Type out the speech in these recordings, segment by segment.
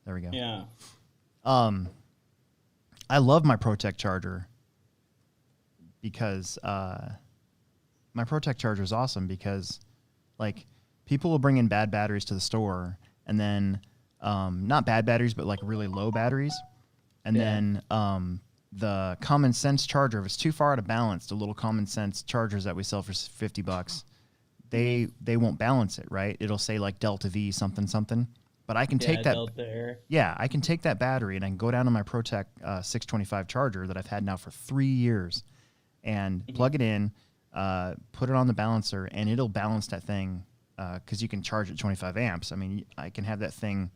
There we go. Yeah. I love my Protect charger because my Protect charger is awesome because, like, people will bring in bad batteries to the store, and then not bad batteries, but like really low batteries, and then the common sense charger, if it's too far out of balance, the little common sense chargers that we sell for $50, they won't balance it, right? It'll say like Delta V something something. But I can take that. I can take that battery and I can go down to my Protect 625 charger that I've had now for 3 years, and plug it in, put it on the balancer, and it'll balance that thing because you can charge at 25 amps. I mean, I can have that thing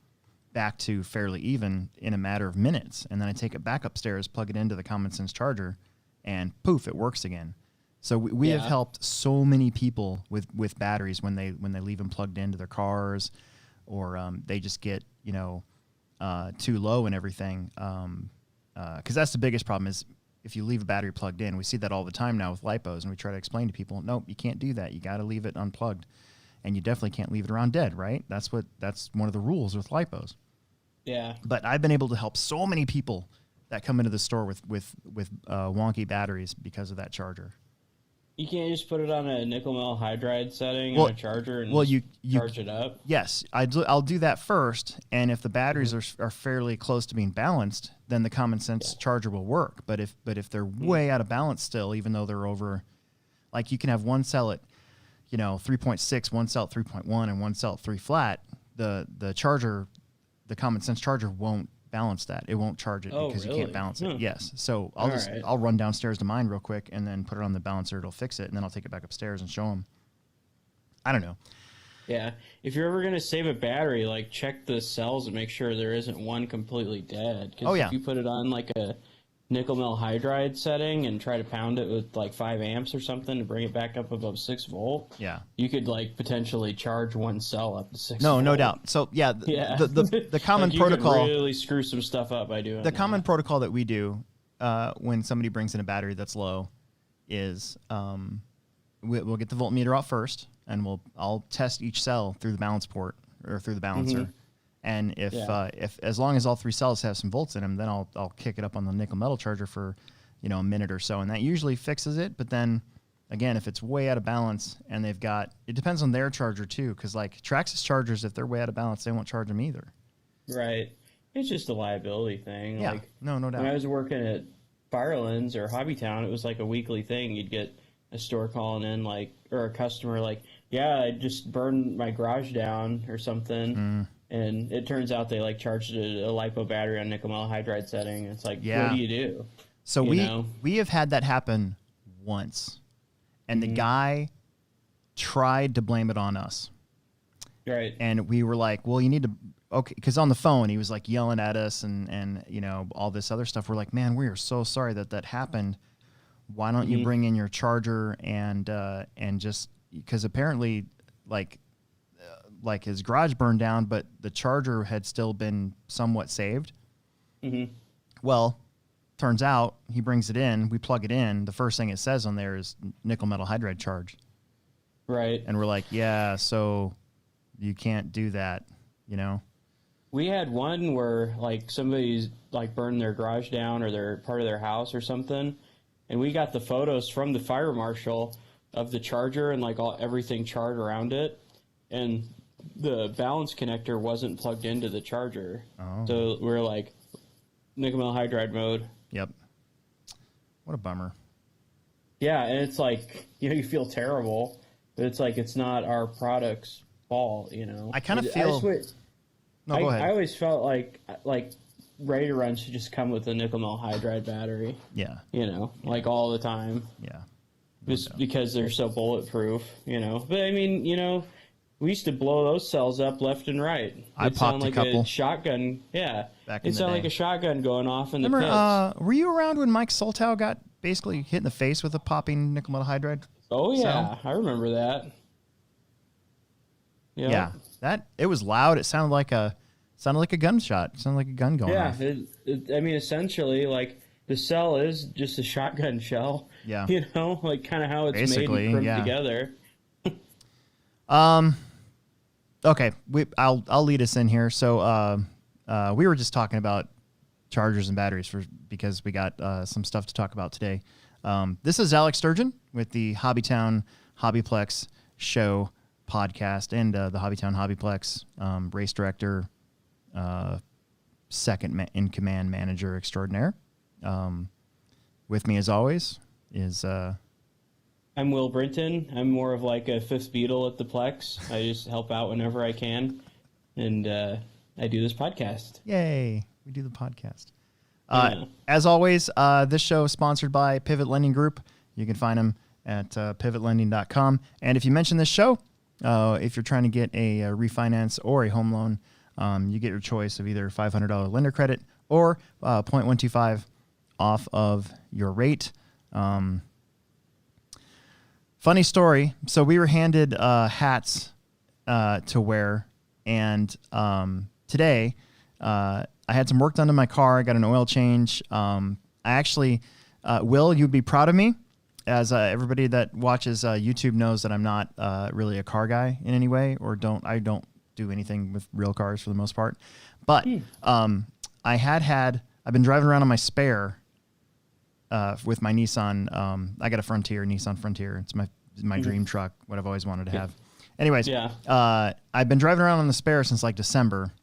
back to fairly even in a matter of minutes, and then I take it back upstairs, plug it into the common sense charger, and poof, it works again. So we have helped so many people with batteries when they leave them plugged into their cars. Or they just get, too low and everything. Because that's the biggest problem is if you leave a battery plugged in. We see that all the time now with LiPos, and we try to explain to people, nope, you can't do that. You got to leave it unplugged. And you definitely can't leave it around dead, right? That's one of the rules with LiPos. Yeah. But I've been able to help so many people that come into the store with wonky batteries because of that charger. You can't just put it on a nickel metal hydride setting on a charger and you charge it up? Yes, I'll do that first, and if the batteries are fairly close to being balanced, then the common sense charger will work. But if they're way out of balance still, even though they're over, like you can have one cell at 3.6, one cell at 3.1, and one cell at 3 flat, the charger, the common sense charger won't balance that. It won't charge it because you can't balance it. Yes. So I'll run downstairs to mine real quick and then put it on the balancer. It'll fix it, and then I'll take it back upstairs and show them. I don't know. Yeah. If you're ever going to save a battery, like check the cells and make sure there isn't one completely dead. Because if you put it on like a nickel metal hydride setting and try to pound it with like 5 amps or something to bring it back up above 6 volt, you could like potentially charge one cell up to 6 volt. No doubt. So the common protocol, you could really screw some stuff up by doing the common protocol that we do when somebody brings in a battery that's low is we'll get the voltmeter out first, and I'll test each cell through the balance port or through the balancer. And if as long as all 3 cells have some volts in them, then I'll kick it up on the nickel metal charger for a minute or so, and that usually fixes it. But then again, if it's way out of balance and it depends on their charger too, because like Traxxas chargers, if they're way out of balance, they won't charge them either. Right. It's just a liability thing. Yeah. Like, no doubt. When I was working at Firelands or Hobbytown, it was like a weekly thing. You'd get a store calling in or a customer like, yeah, I just burned my garage down or something. And it turns out they like charged a LiPo battery on nickel metal hydride setting. It's like, what do you do? So we have had that happen once, and the guy tried to blame it on us. Right. And we were like, well, you need to, because on the phone he was like yelling at us and all this other stuff. We're like, man, we are so sorry that happened. Why don't you bring in your charger and just, because apparently like his garage burned down, but the charger had still been somewhat saved. Well, turns out he brings it in, we plug it in. The first thing it says on there is nickel metal hydride charge. Right. And we're like, yeah, so you can't do that, We had one where like somebody's like burned their garage down or their part of their house or something. And we got the photos from the fire marshal of the charger and like everything charred around it. And the balance connector wasn't plugged into the charger. So we're like nickel metal hydride mode. Yep. What a bummer. Yeah, and it's like, you feel terrible, but it's like it's not our product's fault, I kind of feel... No, go ahead. I always felt like Raider runs should just come with a nickel metal hydride battery. Yeah. Like all the time. Yeah. Just because they're so bulletproof, But I mean, we used to blow those cells up left and right. I popped a couple. A shotgun. Yeah. Back in the day. It sounded like a shotgun going off in the pits. Were you around when Mike Soltow got basically hit in the face with a popping nickel metal hydride? Oh, yeah. Cell? I remember that. Yep. Yeah. It was loud. It sounded like a gunshot. It sounded like a gun going off. Yeah. I mean, essentially, like, the cell is just a shotgun shell. Yeah. Like kind of how it's basically made and put together. Okay, I'll lead us in here. So we were just talking about chargers and batteries because we got some stuff to talk about today. This is Alex Sturgeon with the Hobbytown HobbyPlex show podcast and the Hobbytown HobbyPlex race director, second in command manager extraordinaire. With me as always is I'm Will Brinton. I'm more of like a fifth Beatle at the Plex. I just help out whenever I can, and I do this podcast. Yay, we do the podcast. As always, this show is sponsored by Pivot Lending Group. You can find them at pivotlending.com. And if you mention this show, if you're trying to get a refinance or a home loan, you get your choice of either $500 lender credit or 0.125 off of your rate. Funny story. So we were handed hats to wear, and today I had some work done to my car. I got an oil change. I actually, Will, you'd be proud of me, as everybody that watches YouTube knows that I'm not really a car guy in any way, or I don't do anything with real cars for the most part. But I've been driving around on my Spare with my Nissan. I got a Nissan Frontier. It's my dream truck, what I've always wanted to have. Anyways, I've been driving around on the Spare since like December.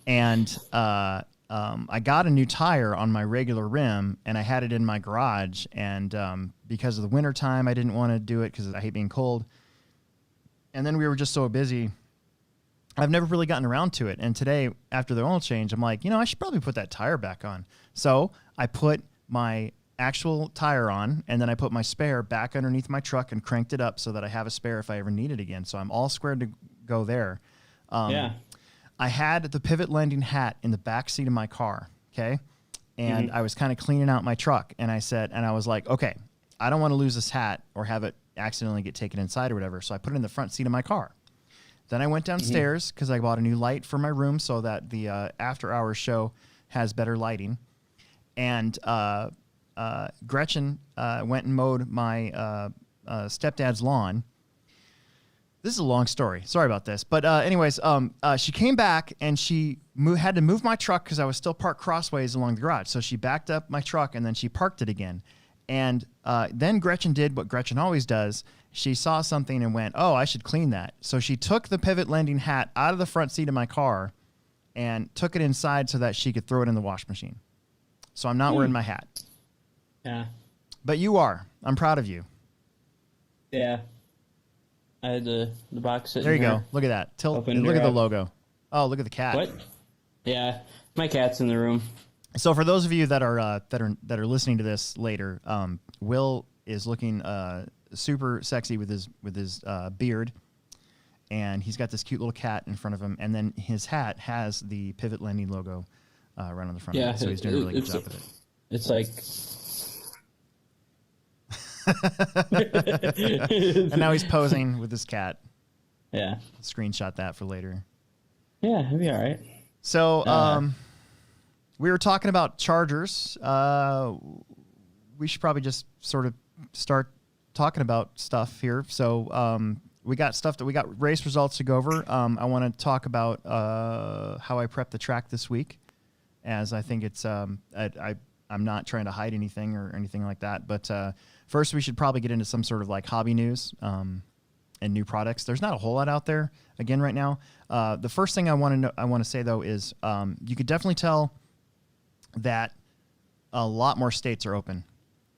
And I got a new tire on my regular rim, and I had it in my garage. And because of the winter time, I didn't want to do it because I hate being cold. And then we were just so busy. I've never really gotten around to it. And today, after the oil change, I'm like, I should probably put that tire back on. So I put my actual tire on, and then I put my Spare back underneath my truck and cranked it up so that I have a spare if I ever need it again. So I'm all squared to go there. I had the Pivot Lending hat in the back seat of my car, okay? And I was kind of cleaning out my truck, and I was like, okay, I don't want to lose this hat or have it accidentally get taken inside or whatever, so I put it in the front seat of my car. Then I went downstairs because I bought a new light for my room so that the after-hours show has better lighting. And Gretchen went and mowed my stepdad's lawn. This is a long story. Sorry about this. But anyways, she came back and she had to move my truck because I was still parked crossways along the garage. So she backed up my truck and then she parked it again. And then Gretchen did what Gretchen always does. She saw something and went, oh, I should clean that. So she took the Pivot Lending hat out of the front seat of my car and took it inside so that she could throw it in the wash machine. So I'm not wearing my hat. Yeah. But you are. I'm proud of you. Yeah. I had the box sitting there. You here. go. Look at that. Look at the logo. Oh, look at the cat. What? Yeah, my cat's in the room. So for those of you that are listening to this later, Will is looking super sexy with his beard, and he's got this cute little cat in front of him, and then his hat has the Pivot Lending logo right on the front of it. So he's doing a really good job with it. It's like. And now he's posing with his cat. Yeah. Screenshot that for later. Yeah, it'll be all right. So we were talking about chargers. We should probably just sort of start talking about stuff here. So we got race results to go over. I want to talk about how I prepped the track this week, as I think it's I'm not trying to hide anything or anything like that, but first we should probably get into some sort of like hobby news and new products. There's not a whole lot out there again right now. The first thing I want to say though is you could definitely tell that a lot more states are open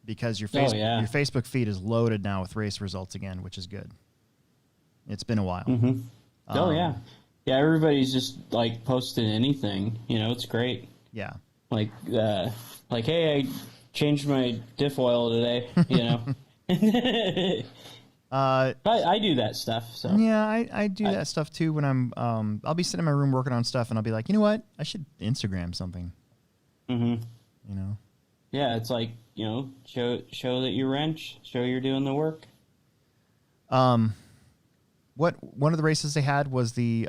because your Facebook feed is loaded now with race results again, which is good. It's been a while. Yeah, everybody's just like posting anything. It's great. Yeah. Like, hey, I changed my diff oil today, I do that stuff. So yeah, I do that stuff too when I'll be sitting in my room working on stuff and I'll be like, you know what? I should Instagram something. Yeah, it's like, show that you wrench, show you're doing the work. One of the races they had was the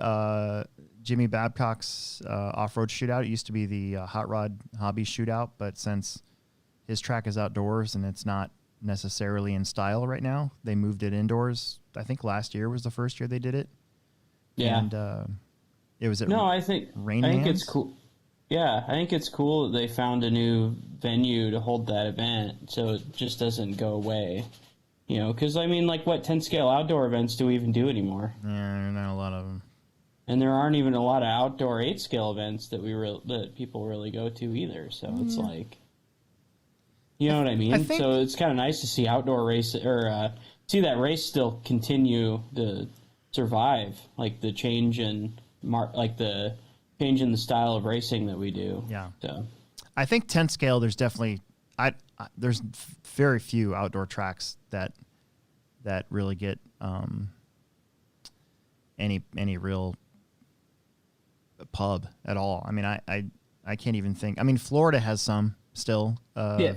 Jimmy Babcock's off-road shootout. It used to be the Hot Rod Hobby shootout, but since his track is outdoors and it's not necessarily in style right now, they moved it indoors. I think last year was the first year they did it. Yeah. And It was at No, Rain I think Man's? it's cool. Yeah, I think it's cool that they found a new venue to hold that event, so it just doesn't go away. You know, because I mean, like, what 10 scale outdoor events do we even do anymore? Yeah, there are not a lot of them. And there aren't even a lot of outdoor 8 scale events that that people really go to either. So it's like, you know what I I mean? think So it's kind of nice to see outdoor race or see that race still continue to survive, like the change in like the change in the style of racing that we do. Yeah. So I think 10 scale. There's definitely there's very few outdoor tracks that really get any real pub at all. I mean, I can't even think. I mean, Florida has some still. yeah,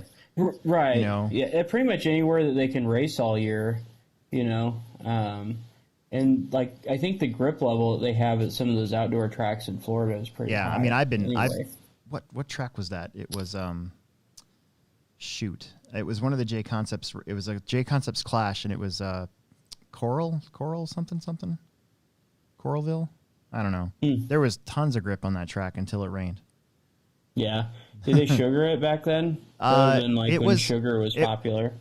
right. You know. Yeah, pretty much anywhere that they can race all year, you know. And like I think the grip level that they have at some of those outdoor tracks in Florida is pretty high. I mean, anyway. What track was that? It was shoot. It was one of the J Concepts. It was a J Concepts Clash, and it was Coral something. Coralville. I don't know. There was tons of grip on that track until it rained. Yeah. Did they sugar it back then? Other than like when sugar was popular.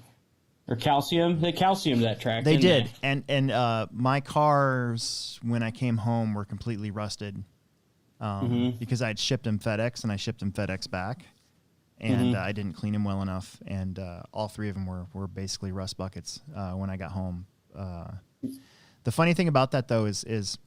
Or calcium? They calciumed that track. They did. And my cars when I came home were completely rusted. Because I'd shipped them FedEx and I shipped them FedEx back. And I didn't clean them well enough. And all three of them were basically rust buckets when I got home. The funny thing about that though is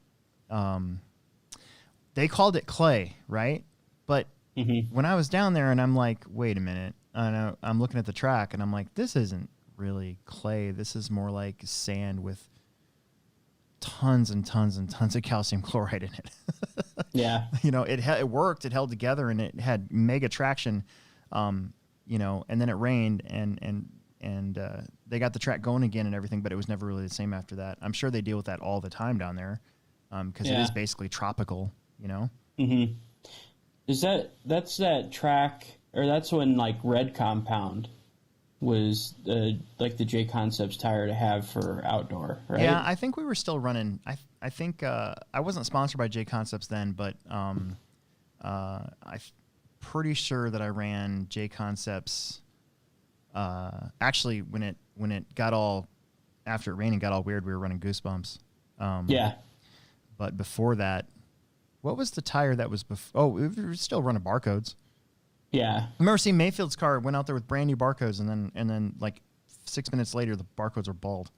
they called it clay, right? But when I was down there and I'm like, wait a minute, I'm looking at the track and I'm like, this isn't really clay. This is more like sand with tons and tons and tons of calcium chloride in it. Yeah. You know, it worked, it held together, and it had mega traction, you know, and then it rained and they got the track going again and everything, but it was never really the same after that. I'm sure they deal with that all the time down there because it is basically tropical, you know? Mm-hmm. That's that track, or that's when like Red Compound was like the J Concepts tire to have for outdoor, right? Yeah, I think we were still running. I think I wasn't sponsored by J Concepts then, but I'm pretty sure that I ran J Concepts. Actually, when it got all after it rained and got all weird, we were running Goosebumps. Yeah. But before that, what was the tire that was before? Oh, we were still running Barcodes. Yeah. I remember seeing Mayfield's car went out there with brand new Barcodes, and then like 6 minutes later, the Barcodes were bald.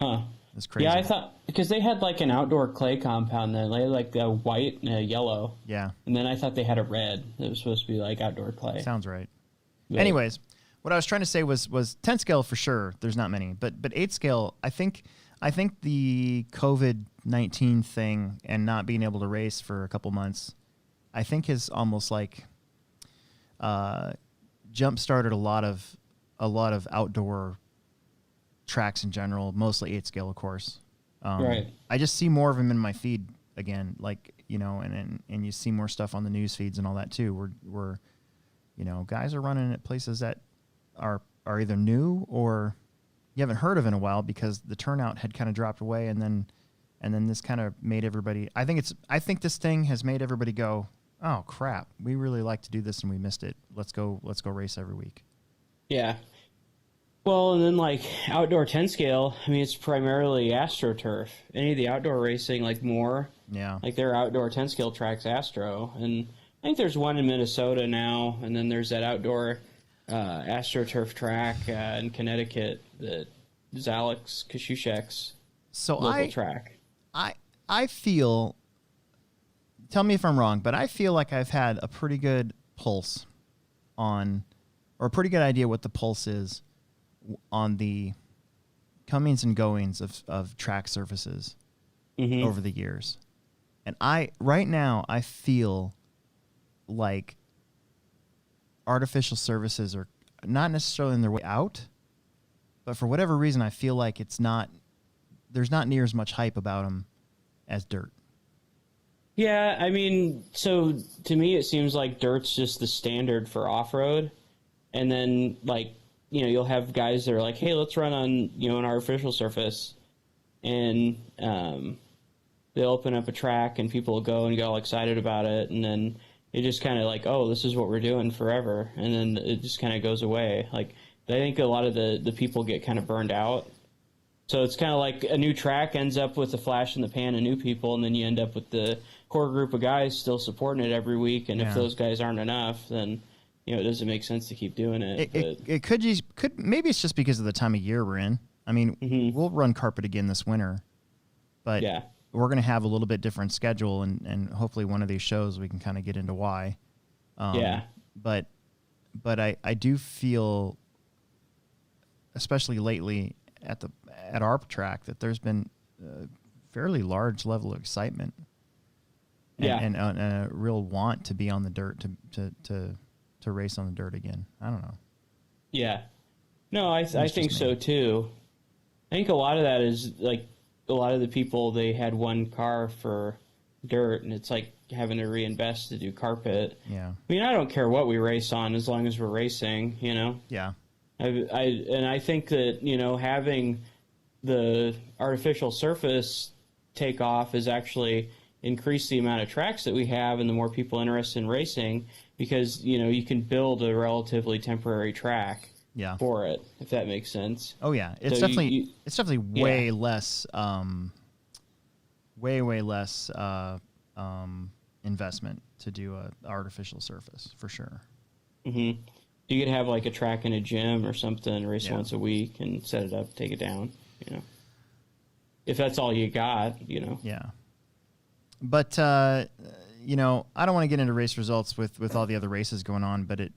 Huh. It's crazy. Yeah, I thought because they had like an outdoor clay compound then, they had like a white and a yellow. Yeah. And then I thought they had a red that was supposed to be like outdoor clay. Sounds right. But, Anyways, what I was trying to say was 10 scale for sure. There's not many, but 8 scale. I think the COVID-19 thing and not being able to race for a couple months, I think has almost like jump started a lot of outdoor tracks in general, mostly 8 scale, of course. Right. I just see more of them in my feed again, like, you know, and you see more stuff on the news feeds and all that too. We're you know, guys are running at places that are either new or you haven't heard of in a while because the turnout had kind of dropped away, and then this kind of made everybody. I think this thing has made everybody go, oh crap, we really like to do this and we missed it. Let's go race every week. Yeah. Well, and then like outdoor 10 scale, I mean, it's primarily AstroTurf. Any of the outdoor racing, like more, Yeah. like their outdoor 10 scale tracks, Astro. And I think there's one in Minnesota now, and then there's that outdoor AstroTurf track in Connecticut that is Alex Kashushek's local track. I feel, tell me if I'm wrong, but I feel like I've had a pretty good pulse on, or a pretty good idea what the pulse is on the comings and goings of track surfaces over the years. And right now I feel like artificial surfaces are not necessarily on their way out, but for whatever reason, I feel like there's not near as much hype about them as dirt. Yeah, I mean, so to me, it seems like dirt's just the standard for off-road. And then, like, you know, you'll have guys that are like, hey, let's run on, you know, an artificial surface. And they'll open up a track and people will go and get all excited about it, and then it just kind of like, oh, this is what we're doing forever, and then it just kind of goes away. Like, I think a lot of the people get kind of burned out. So it's kind of like a new track ends up with a flash in the pan of new people, and then you end up with the core group of guys still supporting it every week. And if those guys aren't enough, then it doesn't make sense to keep doing it. It could maybe it's just because of the time of year we're in. I mean, we'll run carpet again this winter, but we're going to have a little bit different schedule, and hopefully one of these shows we can kind of get into why. But I do feel, especially lately at our track, that there's been a fairly large level of excitement and a real want to be on the dirt, to race on the dirt again. I don't know. Yeah. No, I think so too. I think a lot of that is like a lot of the people, they had one car for dirt, and it's like having to reinvest to do carpet. Yeah. I mean, I don't care what we race on as long as we're racing, Yeah. I think that, having the artificial surface take off has actually increased the amount of tracks that we have and the more people interested in racing, because, you can build a relatively temporary track for it, if that makes sense. Oh yeah. It's definitely way less, way less, investment to do a artificial surface for sure. Mm-hmm. You could have like a track in a gym or something, race once a week and set it up, take it down, if that's all you got, Yeah. But, I don't want to get into race results with all the other races going on, but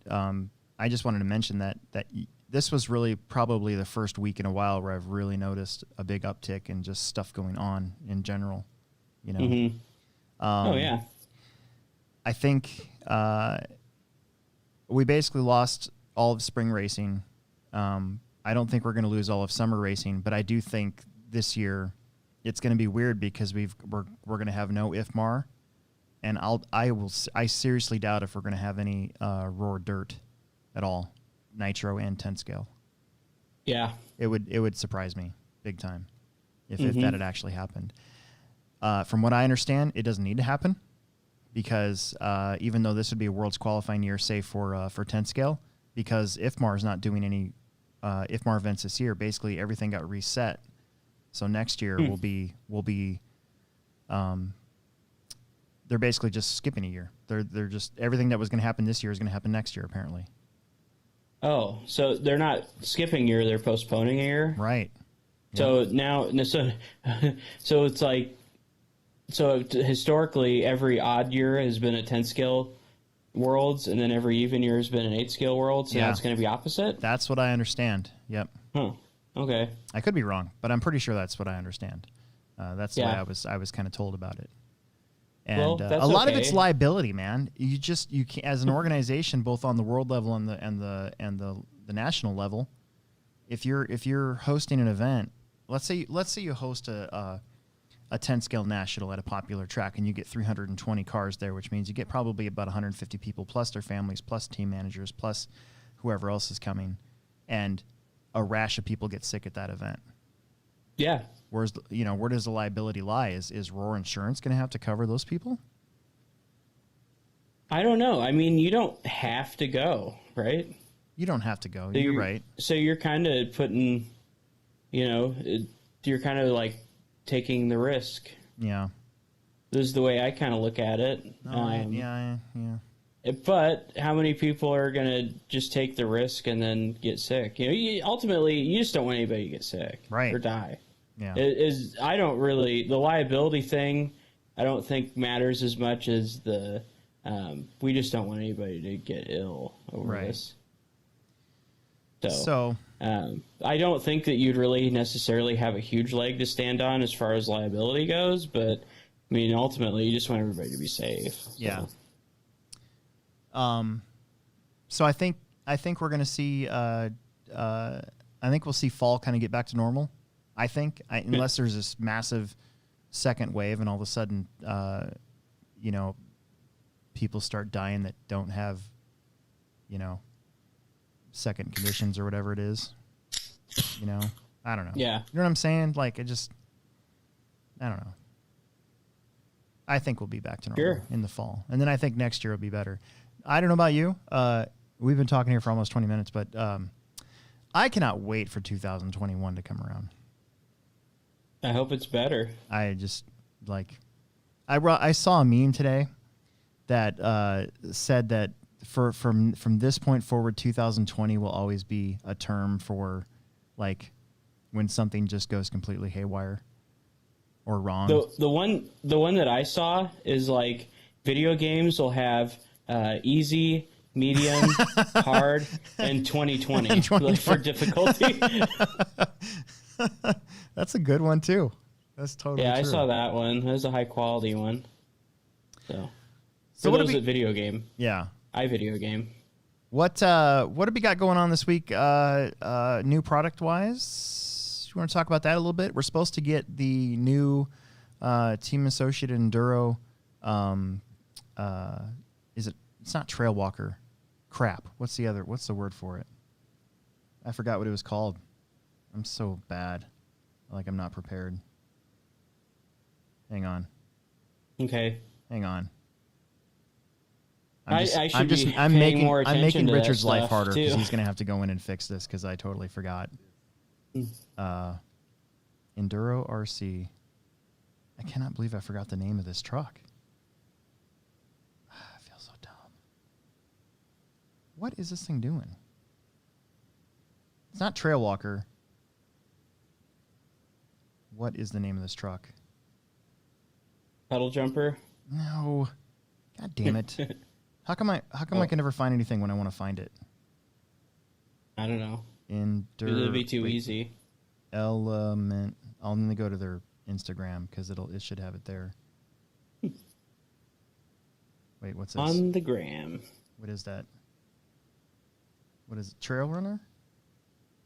I just wanted to mention that this was really probably the first week in a while where I've really noticed a big uptick in just stuff going on in general, Mm-hmm. Oh yeah. I think, we basically lost all of spring racing. I don't think we're going to lose all of summer racing, but I do think this year it's going to be weird because we're going to have no IFMAR, and I seriously doubt if we're going to have any raw dirt at all, nitro and 10 scale. Yeah, it would surprise me big time if that had actually happened. From what I understand, it doesn't need to happen, because even though this would be a world's qualifying year, say for 10 scale, because IFMAR is not doing any IFMAR events this year, basically everything got reset. So next year will be they're basically just skipping a year. They're just, everything that was going to happen this year is going to happen next year apparently. Oh, so they're not skipping a year, they're postponing a year? Right. So so it's like, so historically every odd year has been a 10 scale worlds, and then every even year has been an 8 scale world, so now it's going to be opposite? That's what I understand. Yep. Huh. Okay. I could be wrong, but I'm pretty sure that's what I understand. That's the way I was kind of told about it. And a lot of it's liability, man. You can't, as an organization, both on the world level and the national level, if you're hosting an event, let's say you host a 10 scale national at a popular track, and you get 320 cars there, which means you get probably about 150 people plus their families, plus team managers, plus whoever else is coming, and a rash of people get sick at that event. Yeah. Where does the liability lie? Is Roar Insurance going to have to cover those people? I don't know. I mean, you don't have to go, right? You don't have to go. So you're right. So you're kind of putting, you're kind of like taking the risk. Yeah. This is the way I kind of look at it. Yeah. But how many people are going to just take the risk and then get sick? Ultimately, you just don't want anybody to get sick or die. Yeah. I don't really, the liability thing, I don't think matters as much as the, we just don't want anybody to get ill over this. So I don't think that you'd really necessarily have a huge leg to stand on as far as liability goes, but I mean, ultimately, you just want everybody to be safe. Yeah. So I think we're going to see, I think we'll see fall kind of get back to normal. I think, unless there's this massive second wave and all of a sudden, people start dying that don't have, second conditions or whatever it is. I don't know. Yeah. You know what I'm saying? Like, I don't know. I think we'll be back to normal Sure. in the fall. And then I think next year will be better. I don't know about you. We've been talking here for almost 20 minutes, but I cannot wait for 2021 to come around. I hope it's better. I just I saw a meme today that said that from this point forward, 2020 will always be a term for like when something just goes completely haywire or wrong. The one that I saw is like video games will have easy, medium, hard, and 2020 like, for difficulty. That's a good one too. That's totally yeah, true. I saw that one. That was a high quality one. So what those at video game. Yeah. iVideo game. What have we got going on this week? New product wise, you want to talk about that a little bit? We're supposed to get the new Team Associated Enduro. It's not Trail Walker. Crap. What's the word for it? I forgot what it was called. I'm so bad. Like I'm not prepared. Hang on. Okay. Hang on. I'm making Richard's life harder because he's gonna have to go in and fix this because I totally forgot. Enduro RC. I cannot believe I forgot the name of this truck. I feel so dumb. What is this thing doing? It's not Trail Walker. What is the name of this truck? Pedal jumper. No. God damn it. How come I can never find anything when I want to find it? I don't know. It'd be too easy. Element. I'll only go to their Instagram because it should have it there. Wait, what's this? On the gram. What is that? What is it? Trail Runner?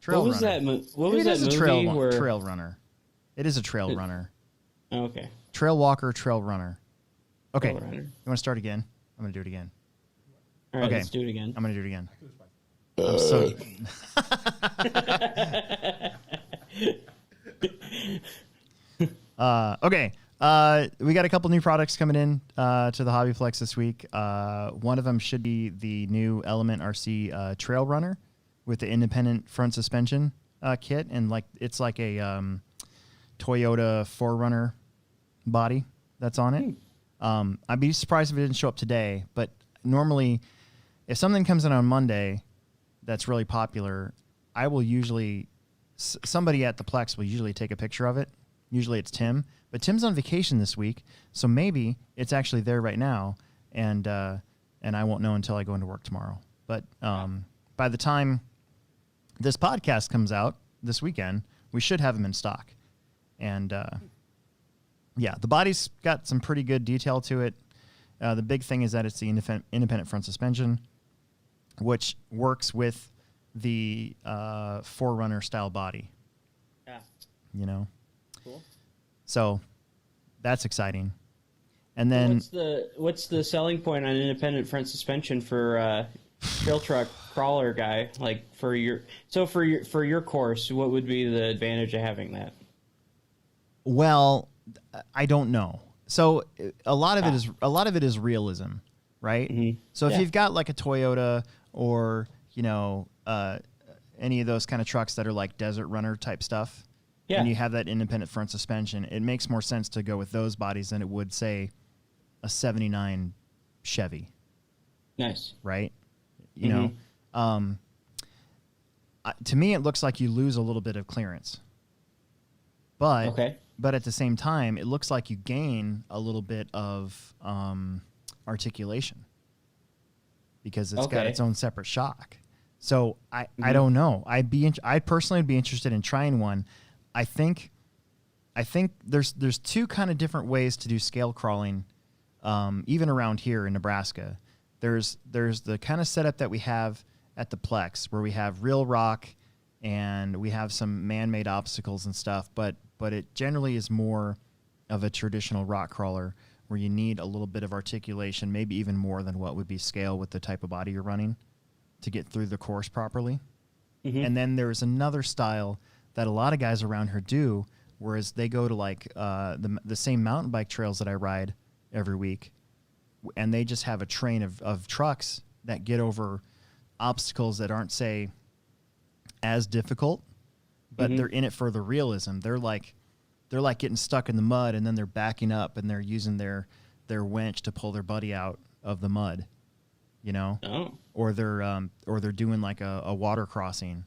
What was that movie Trail Runner. It is a Trail Runner. Oh, okay. Trail Walker, Trail Runner. Okay. Trail Runner. You want to start again? I'm going to do it again. All right, okay. let's do it again. I'm going to do it again. I'm so... okay. We got a couple new products coming in to the HobbyPlex this week. One of them should be the new Element RC Trail Runner with the independent front suspension kit, and it's like a Toyota 4Runner body that's on it. I'd be surprised if it didn't show up today, but normally if something comes in on Monday that's really popular, I will usually somebody at the Plex will usually take a picture of it. Usually it's Tim, but Tim's on vacation this week, so maybe it's actually there right now, and I won't know until I go into work tomorrow. But by the time this podcast comes out this weekend, we should have them in stock. And yeah, the body's got some pretty good detail to it. The big thing is that it's the independent front suspension, which works with the 4Runner style body. Yeah. You know? Cool. So that's exciting. And then what's the selling point on independent front suspension for trail truck crawler guy? Like for your course, what would be the advantage of having that? Well, I don't know. So a lot of it is realism, right? Mm-hmm. So if you've got like a Toyota or any of those kind of trucks that are like desert runner type stuff, and you have that independent front suspension, it makes more sense to go with those bodies than it would, say, a 79 Chevy. Nice. Right? You know, to me, it looks like you lose a little bit of clearance. But at the same time, it looks like you gain a little bit of articulation because it's got its own separate shock. So I don't know. I personally would be interested in trying one. I think there's two kind of different ways to do scale crawling, even around here in Nebraska. There's the kind of setup that we have at the Plex where we have real rock and we have some man-made obstacles and stuff, but it generally is more of a traditional rock crawler where you need a little bit of articulation, maybe even more than what would be scale with the type of body you're running to get through the course properly. Mm-hmm. And then there's another style that a lot of guys around here do, whereas they go to like the same mountain bike trails that I ride every week, and they just have a train of trucks that get over obstacles that aren't, say, as difficult, but they're in it for the realism. They're like getting stuck in the mud, and then they're backing up, and they're using their winch to pull their buddy out of the mud, you know? Oh. Or they're doing like a water crossing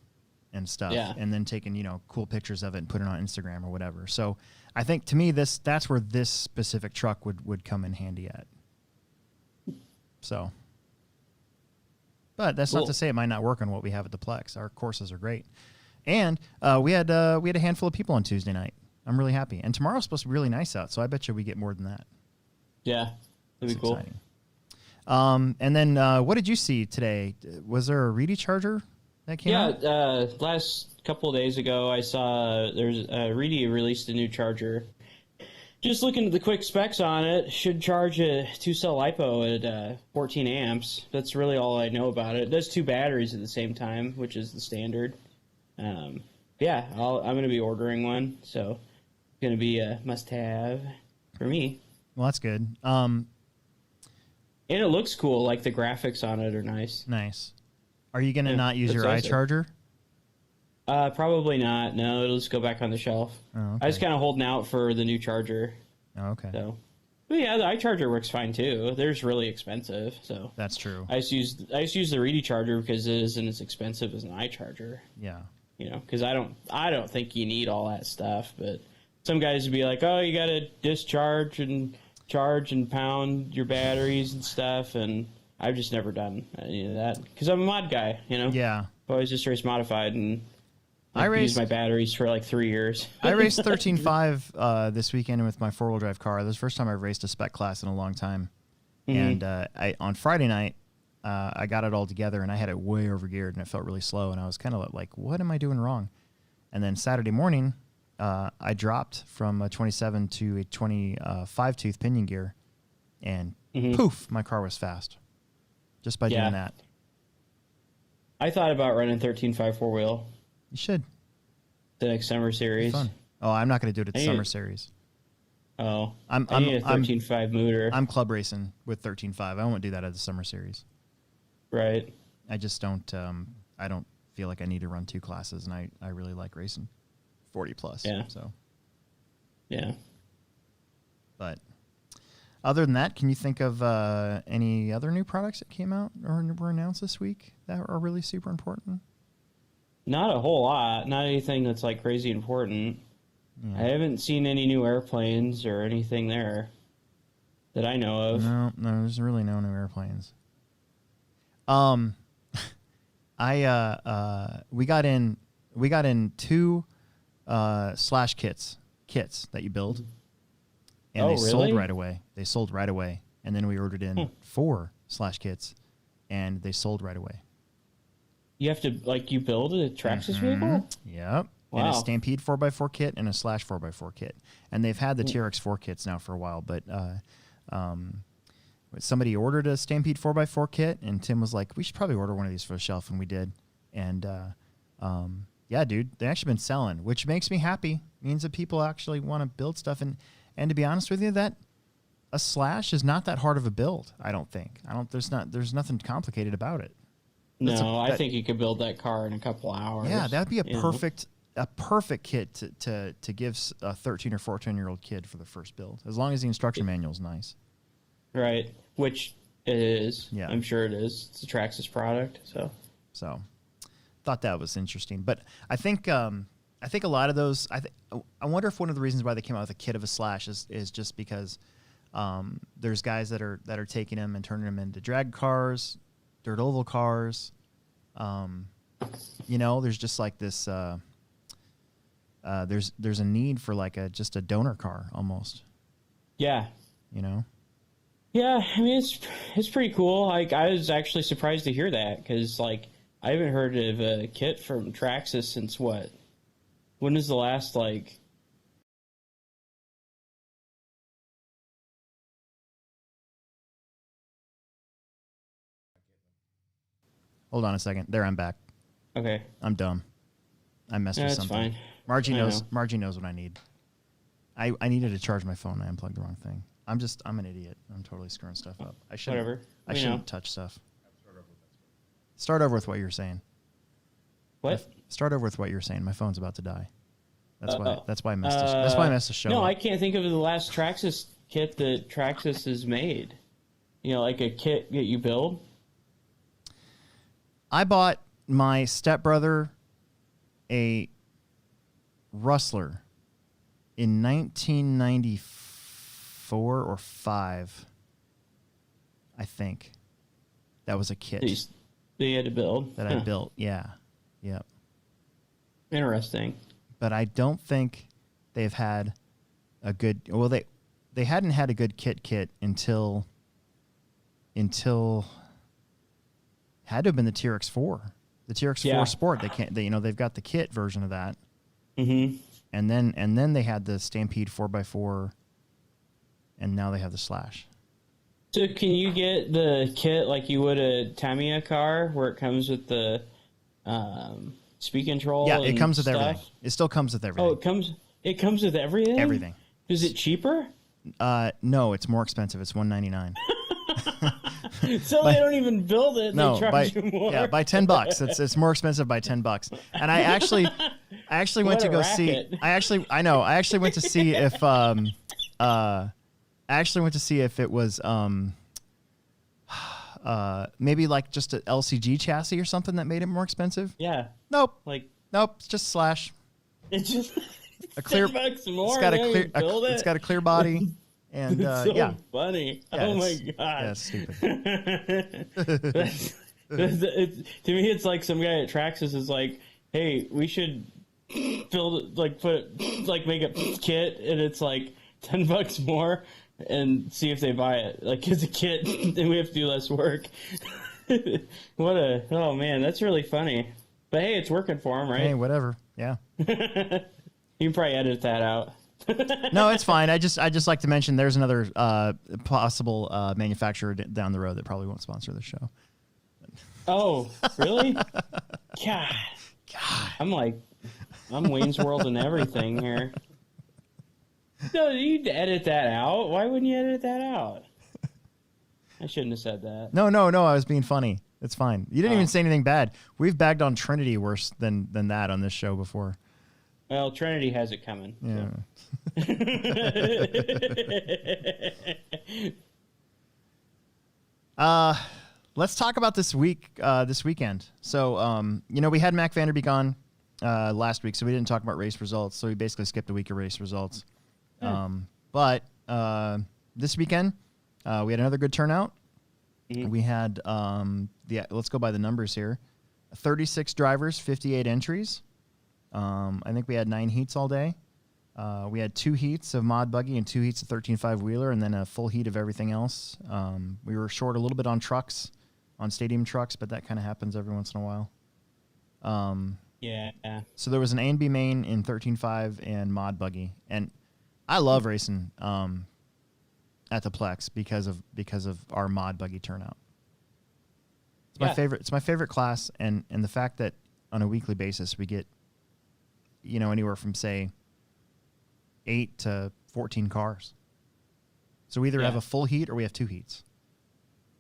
and stuff, and then taking, you know, cool pictures of it and putting it on Instagram or whatever. So I think, to me, that's where this specific truck would come in handy at. So, but that's not to say it might not work on what we have at the Plex. Our courses are great, and we had a handful of people on Tuesday night. I'm really happy, and tomorrow's supposed to be really nice out, so I bet you we get more than that. Yeah, that'd be cool. Exciting. And then what did you see today? Was there a Reedy charger that came out? Yeah, last couple of days ago, I saw Reedy released a new charger. Just looking at the quick specs on it, should charge a 2-cell LiPo at 14 amps. That's really all I know about it. It does 2 batteries at the same time, which is the standard. Yeah, I'm going to be ordering one, so it's going to be a must-have for me. Well, that's good. And it looks cool. Like, the graphics on it are nice. Nice. Are you going to not use your iCharger? Probably not. No, it'll just go back on the shelf. Oh, okay. I was kind of holding out for the new charger. Oh, okay. So, but yeah, the iCharger works fine too. They're just really expensive. So that's true. I just use the Reedy charger because it isn't as expensive as an iCharger. Yeah. You know, because I don't think you need all that stuff. But some guys would be like, oh, you got to discharge and charge and pound your batteries and stuff, and I've just never done any of that because I'm a mod guy. You know. Yeah. I've always just raced modified and. I used my batteries for like 3 years. I raced 13.5 this weekend with my 4-wheel drive car. This is the first time I've raced a spec class in a long time. And on Friday night, I got it all together, and I had it way over geared, and it felt really slow. And I was kind of like, what am I doing wrong? And then Saturday morning, I dropped from a 27 to a 25-tooth pinion gear, and poof, my car was fast just by doing that. I thought about running 13.5 4-wheel. You should. The next summer series. Fun. Oh, I'm not going to do it at the summer series. Oh, I need a 13.5 motor. I'm club racing with 13.5. I won't do that at the summer series. Right. I just don't. I don't feel like I need to run 2 classes, and I really like racing 40 plus. Yeah. So. Yeah. But other than that, can you think of any other new products that came out or were announced this week that are really super important? Not a whole lot. Not anything that's like crazy important. Yeah. I haven't seen any new airplanes or anything there that I know of. No, there's really no new airplanes. We got in 2 slash kits that you build, and they sold right away. They sold right away, and then we ordered in 4 slash kits, and they sold right away. You have to, you build a Traxxas vehicle? Yep. Wow. And a Stampede 4x4 kit and a Slash 4x4 kit. And they've had the TRX4 kits now for a while, but somebody ordered a Stampede 4x4 kit, and Tim was like, we should probably order one of these for the shelf, and we did. And, yeah, dude, they've actually been selling, which makes me happy. Means that people actually want to build stuff. And to be honest with you, that a Slash is not that hard of a build, I don't think. There's nothing complicated about it. I think you could build that car in a couple hours. Yeah, that'd be a perfect kit to give a 13 or 14-year-old kid for the first build, as long as the instruction manual's nice. Right, which it is. Yeah. I'm sure it is. It's a Traxxas product, so thought that was interesting. But I think a lot of those. I wonder if one of the reasons why they came out with a kit of a Slash is just because there's guys that are taking them and turning them into drag cars, dirt oval cars. There's just like this. There's a need for like just a donor car almost. Yeah. Yeah, I mean it's pretty cool. I was actually surprised to hear that because I haven't heard of a kit from Traxxas since what? When was the last Hold on a second. There, I'm back. Okay. I'm dumb. I messed with something. That's fine. Margie knows what I need. I needed to charge my phone. I unplugged the wrong thing. I'm an idiot. I'm totally screwing stuff up. Whatever. I shouldn't touch stuff. Start over with what you're saying. What? Start over with what you're saying. My phone's about to die. That's why I messed the show. No, up. I can't think of the last Traxxas kit that Traxxas has made. You know, like a kit that you build. I bought my stepbrother a Rustler in 1994 or 5, I think. That was a kit That you had to build. that I built. Yeah. Yep. Interesting. But I don't think they've had a good... Well, they hadn't had a good kit until had to have been the TRX4. The TRX4 Sport. They've got the kit version of that. Mm-hmm. And then they had the Stampede 4x4, and now they have the Slash. So can you get the kit like you would a Tamiya car, where it comes with the speed control? Yeah, it comes with stuff? everything. It still comes with everything. Oh, it comes with everything. Everything. Is it cheaper? No, it's more expensive. It's $199. So they don't even build it. No, they charge you more. Yeah, by $10. It's more expensive by $10. And I actually went to go see. I actually went to see if it was maybe like just an LCG chassis or something that made it more expensive. Yeah. Nope. Like It's just Slash. it's just A clear. $10 more. It's got a you clear. build it? It's got a clear body. And It's so yeah. funny. Yeah, Oh my Yeah, god. it's stupid. To me, it's like some guy at Traxxas is like, "Hey, we should make a kit, and it's like $10 more, and see if they buy it. Like it's a kit, and we have to do less work." Oh man, that's really funny. But hey, it's working for him, right? Hey, whatever. Yeah. You can probably edit that out. No, it's fine. I just like to mention there's another possible manufacturer down the road that probably won't sponsor this show. Oh, really? God. I'm Wayne's World and everything here. No, you'd edit that out. Why wouldn't you edit that out? I shouldn't have said that. No. I was being funny. It's fine. You didn't even say anything bad. We've bagged on Trinity worse than that on this show before. Well, Trinity has it coming. Yeah. So. Let's talk about this weekend. So, we had Mac Vanderbeek on last week, so we didn't talk about race results. So we basically skipped a week of race results. But this weekend, we had another good turnout. Mm-hmm. We had let's go by the numbers here: 36 drivers, 58 entries. I think we had 9 heats all day. We had 2 heats of mod buggy and 2 heats of 13.5 wheeler, and then a full heat of everything else. We were short a little bit on trucks, on stadium trucks, but that kind of happens every once in a while. Yeah. So there was an A and B main in 13.5 and mod buggy, and I love racing at the Plex because of our mod buggy turnout. It's my favorite. It's my favorite class, and the fact that on a weekly basis we get, anywhere from say 8 to 14 cars. So we either have a full heat or we have 2 heats.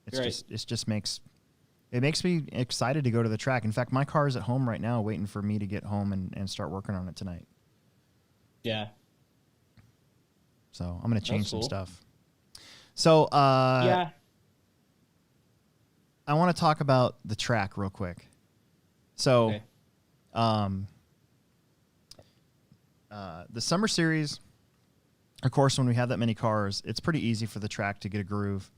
It makes me excited to go to the track. In fact, my car is at home right now waiting for me to get home and start working on it tonight. Yeah. So I'm going to change some stuff. So I want to talk about the track real quick. So the summer series, of course, when we have that many cars, it's pretty easy for the track to get a groove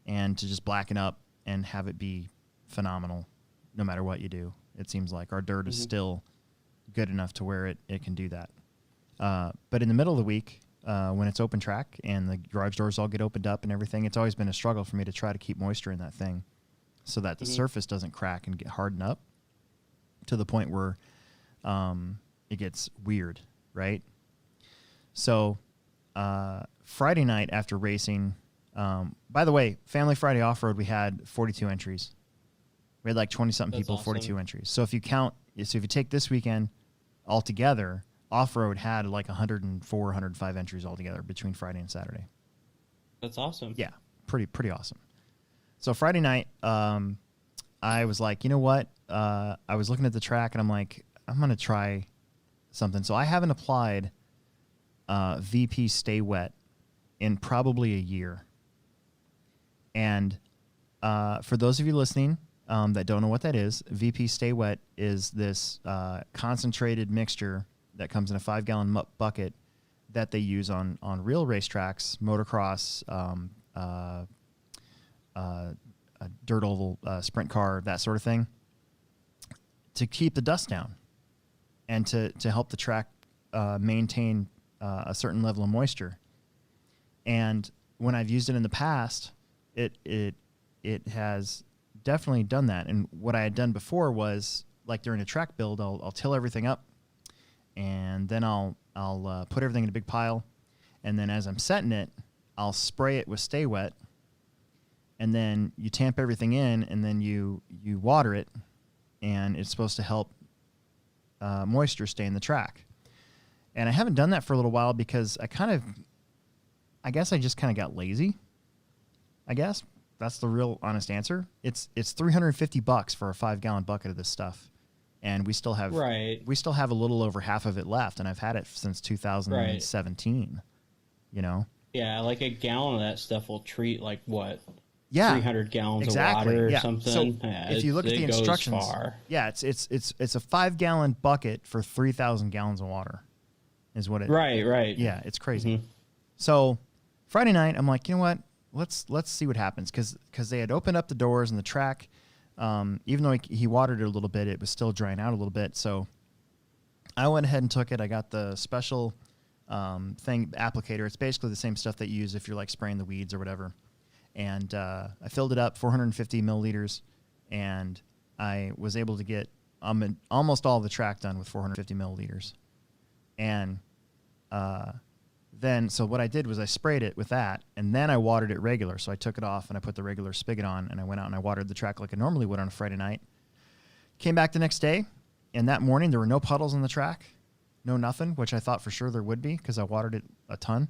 and to just blacken up and have it be phenomenal no matter what you do. It seems like our dirt is still good enough to where it can do that. But in the middle of the week, when it's open track and the garage doors all get opened up and everything, it's always been a struggle for me to try to keep moisture in that thing so that the surface doesn't crack and get hardened up to the point where it gets weird, right? So Friday night after racing, by the way, Family Friday Off-Road, we had 42 entries. We had like 20-something people, awesome. 42 entries. So if you take this weekend altogether, Off-Road had like 104, 105 entries altogether between Friday and Saturday. That's awesome. Yeah, pretty awesome. So Friday night, I was like, you know what? I was looking at the track and I'm like, I'm gonna try something. So I haven't applied VP Stay Wet in probably a year. And for those of you listening that don't know what that is, VP Stay Wet is this concentrated mixture that comes in a 5-gallon bucket that they use on real racetracks, motocross, dirt oval, sprint car, that sort of thing, to keep the dust down and to help the track maintain a certain level of moisture. And when I've used it in the past, it has definitely done that. And what I had done before was, like during a track build, I'll till everything up, and then I'll put everything in a big pile, and then as I'm setting it, I'll spray it with Stay Wet, and then you tamp everything in, and then you water it, and it's supposed to help moisture stay in the track. And I haven't done that for a little while because I guess I just kind of got lazy. I guess that's the real honest answer. It's $350 for a 5-gallon bucket of this stuff, and we still have a little over half of it left, and I've had it since 2017. You know. Yeah, like a gallon of that stuff will treat like what? Yeah, 300 gallons of water or something. So if you look at the instructions, yeah, it's a 5-gallon bucket for 3,000 gallons of water, is what it. Right. Yeah, it's crazy. Mm-hmm. So Friday night, I'm like, you know what? Let's see what happens, because they had opened up the doors and the track, even though he watered it a little bit, it was still drying out a little bit. So I went ahead and took it. I got the special applicator. It's basically the same stuff that you use if you're like spraying the weeds or whatever. And I filled it up, 450 milliliters, and I was able to get almost all of the track done with 450 milliliters. And so what I did was I sprayed it with that, and then I watered it regular. So I took it off and I put the regular spigot on, and I went out and I watered the track like I normally would on a Friday night. Came back the next day, and that morning there were no puddles on the track, no nothing, which I thought for sure there would be because I watered it a ton.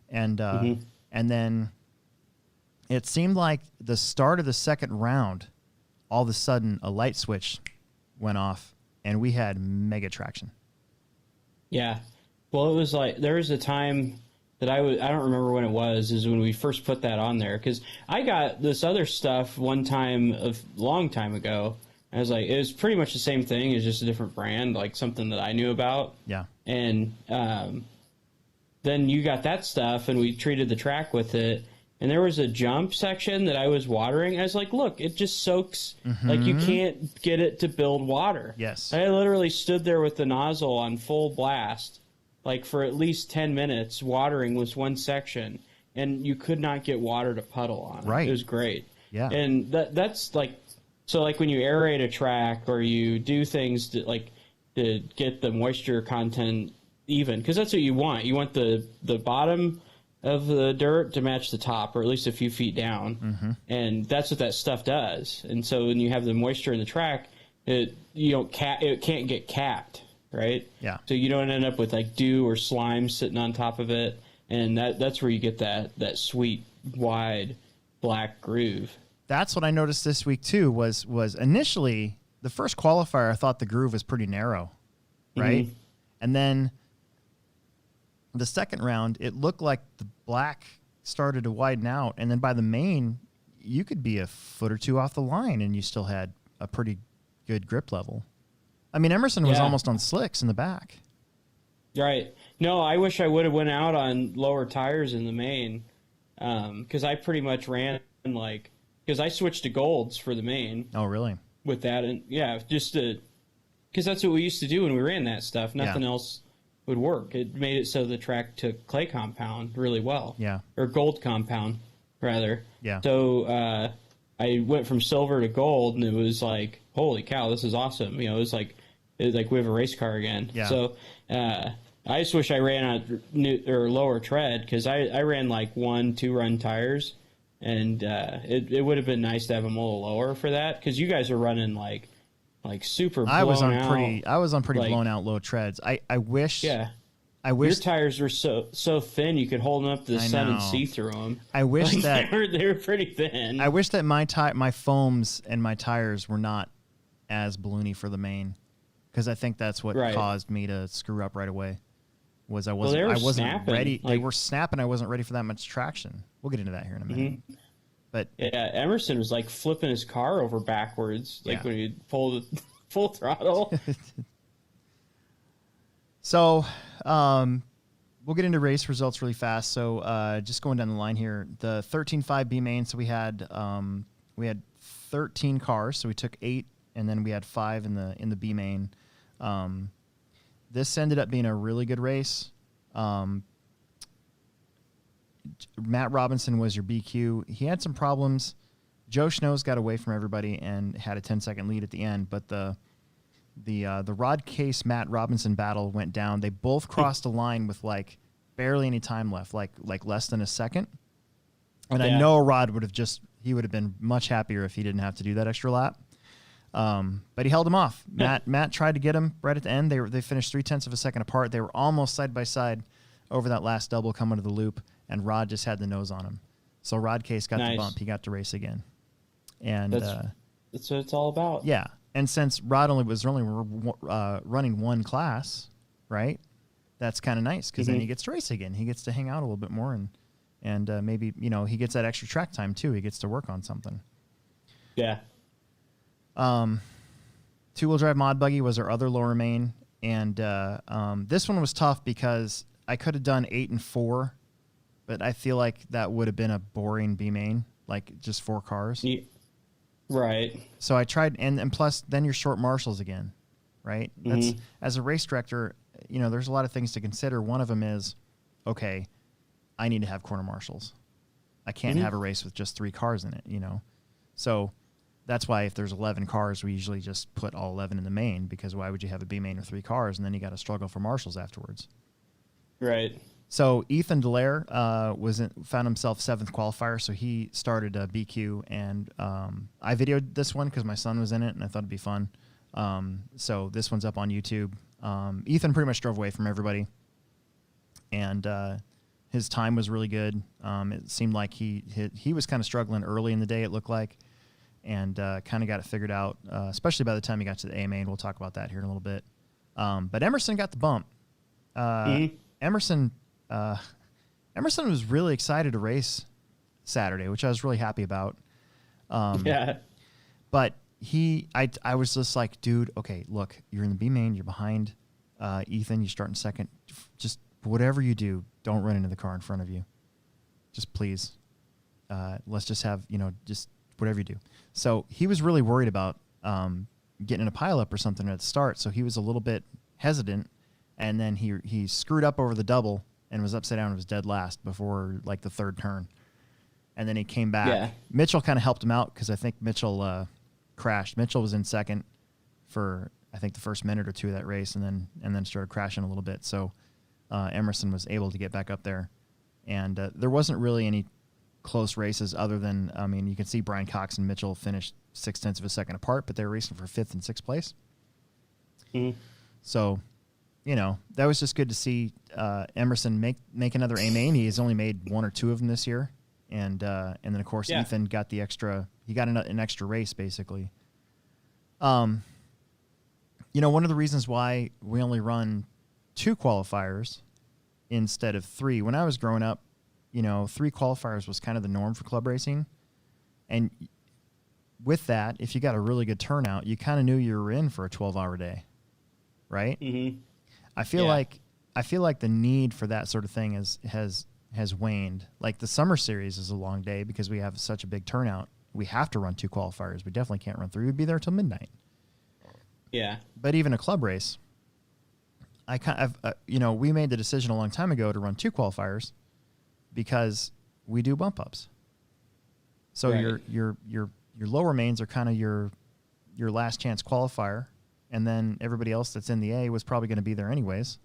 And and then it seemed like the start of the second round, all of a sudden a light switch went off, and we had mega traction. Yeah. Well, it was like there was a time that I don't remember when it was, is when we first put that on there, because I got this other stuff one time a long time ago. I was like, it was pretty much the same thing. It's just a different brand, like something that I knew about. Yeah. And then you got that stuff, and we treated the track with it. And there was a jump section that I was watering. I was like, look, it just soaks. Mm-hmm. Like, you can't get it to build water. Yes. I literally stood there with the nozzle on full blast, like for at least 10 minutes. Watering was one section, and you could not get water to puddle on. Right. It was great. Yeah. And that's like, so like when you aerate a track or you do things to get the moisture content even, because that's what you want. You want the bottom of the dirt to match the top, or at least a few feet down. Mm-hmm. And that's what that stuff does. And so when you have the moisture in the track, it can't get capped, right? Yeah. So you don't end up with like dew or slime sitting on top of it, and that's where you get that sweet, wide, black groove. That's what I noticed this week too, was initially the first qualifier, I thought the groove was pretty narrow, right? Mm-hmm. And then the second round, it looked like the black started to widen out, and then by the main, you could be a foot or two off the line, and you still had a pretty good grip level. I mean, Emerson was almost on slicks in the back. Right. No, I wish I would have went out on lower tires in the main, because I pretty much ran because I switched to golds for the main. Oh, really? With that, and just because that's what we used to do when we ran that stuff. Nothing else would work. It made it so the track took clay compound really well. Yeah. Or gold compound, rather. Yeah. So I went from silver to gold, and it was like, holy cow, this is awesome. It was like we have a race car again. Yeah. So I just wish I ran on lower tread, because I ran like 1-2 run tires, and it would have been nice to have them a little lower for that, because you guys are running like super blown out. I was on pretty blown out low treads. I wish Your wish tires were so thin you could hold them up to the sun and see through them. I wish like, that they were pretty thin. I wish that my foams and my tires were not as balloony for the main, because I think that's what caused me to screw up right away. I wasn't snapping. ready. They were snapping. I wasn't ready for that much traction. We'll get into that here in a minute. Mm-hmm. But yeah, Emerson was like flipping his car over backwards, like when he pulled full throttle. So, we'll get into race results really fast. So, just going down the line here, the 13.5 B main. So we had 13 cars. So we took 8, and then we had 5 in the B main. This ended up being a really good race. Matt Robinson was your BQ. He had some problems. Joe Schnoes got away from everybody and had a 10-second lead at the end, but the Rod Case Matt Robinson battle went down. They both crossed a line with like barely any time left, like less than a second. And I know Rod would have been much happier if he didn't have to do that extra lap. But he held him off. Matt tried to get him right at the end. They finished 0.3 of a second apart. They were almost side by side over that last double coming to the loop, and Rod just had the nose on him. So Rod Case got the bump. He got to race again. And that's what it's all about. Yeah. And since Rod was only running one class, right? That's kind of nice, because then he gets to race again. He gets to hang out a little bit more, and maybe he gets that extra track time too. He gets to work on something. Yeah. Two-wheel drive mod buggy was our other lower main, and this one was tough because I could have done 8 and 4, but I feel like that would have been a boring B main, like just 4 cars. Yeah. Right. So I tried, and plus then you're short marshals again, right? That's as a race director, there's a lot of things to consider. One of them is, okay, I need to have corner marshals. I can't have a race with just 3 cars in it, So that's why if there's 11 cars, we usually just put all 11 in the main, because why would you have a B main with 3 cars and then you got to struggle for marshals afterwards? Right. So Ethan Delaire found himself 7th qualifier, so he started a BQ, and I videoed this one because my son was in it, and I thought it'd be fun. So this one's up on YouTube. Ethan pretty much drove away from everybody, and his time was really good. It seemed like he was kind of struggling early in the day, it looked like, and kind of got it figured out, especially by the time he got to the A main. We'll talk about that here in a little bit. But Emerson got the bump. Emerson was really excited to race Saturday, which I was really happy about. But I was just like, dude, okay, look, you're in the B main, you're behind Ethan, you're starting second. Just whatever you do, don't run into the car in front of you. Just please. Let's just have, just whatever you do. So he was really worried about getting in a pileup or something at the start, so he was a little bit hesitant, and then he screwed up over the double and was upside down and was dead last before like the 3rd turn. And then he came back. Yeah. Mitchell kind of helped him out because I think Mitchell crashed. Mitchell was in second for I think the first minute or 2 of that race, and then started crashing a little bit. So Emerson was able to get back up there, and there wasn't really any close races other than, you can see Brian Cox and Mitchell finished 0.6 of a second apart, but they were racing for 5th and 6th place. So, that was just good to see Emerson make another A main. He has only made 1 or 2 of them this year, and then of course Ethan got the extra. He got an extra race basically. One of the reasons why we only run 2 qualifiers instead of 3. When I was growing up, 3 qualifiers was kind of the norm for club racing, and with that, if you got a really good turnout, you kind of knew you were in for a 12-hour day, right? I feel like the need for that sort of thing has waned. Like the summer series is a long day because we have such a big turnout. We have to run 2 qualifiers. We definitely can't run 3. We'd be there till midnight. Yeah. But even a club race, we made the decision a long time ago to run 2 qualifiers because we do bump ups. So your lower mains are kind of your last chance qualifier, and then everybody else that's in the A was probably going to be there anyways.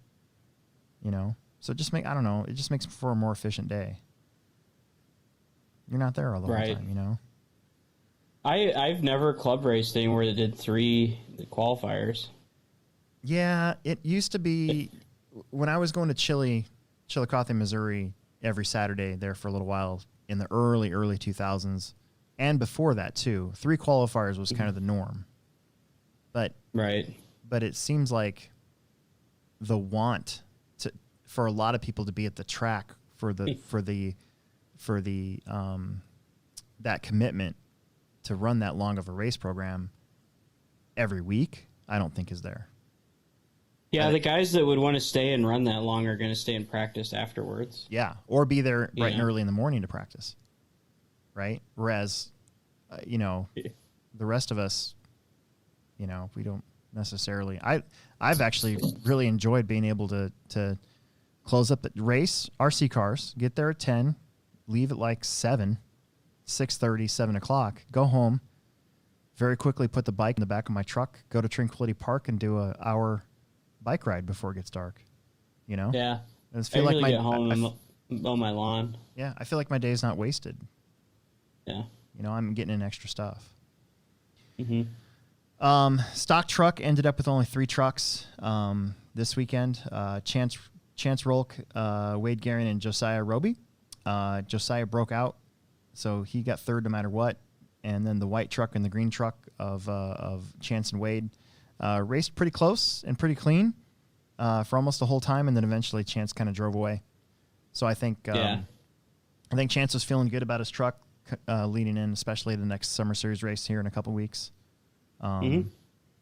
So it just makes for a more efficient day. You're not there all the whole time, I've never club raced anywhere that did 3 qualifiers. Yeah, it used to be when I was going to Chillicothe, Missouri, every Saturday there for a little while in the early 2000s, and before that too, 3 qualifiers was kind of the norm. But it seems like the want for a lot of people to be at the track for the that commitment to run that long of a race program every week, I don't think is there. Yeah, the guys that would want to stay and run that long are going to stay and practice afterwards. Yeah, or be there bright and early in the morning to practice, right? Whereas, the rest of us, we don't necessarily. I've actually really enjoyed being able to close up the race, RC cars, get there at 10, leave at like 7, 6:30, 7 o'clock, go home, very quickly put the bike in the back of my truck, go to Tranquility Park and do an hour bike ride before it gets dark. Yeah. I feel like get home and mow my lawn. Yeah, I feel like my day's not wasted. Yeah. I'm getting in extra stuff. Mm-hmm. Stock truck ended up with only 3 trucks this weekend. Chance Rolk, Wade Guerin, and Josiah Roby. Josiah broke out, so he got third no matter what. And then the white truck and the green truck of Chance and Wade raced pretty close and pretty clean for almost the whole time, and then eventually Chance kind of drove away. So I think Chance was feeling good about his truck leading in, especially the next Summer Series race here in a couple weeks.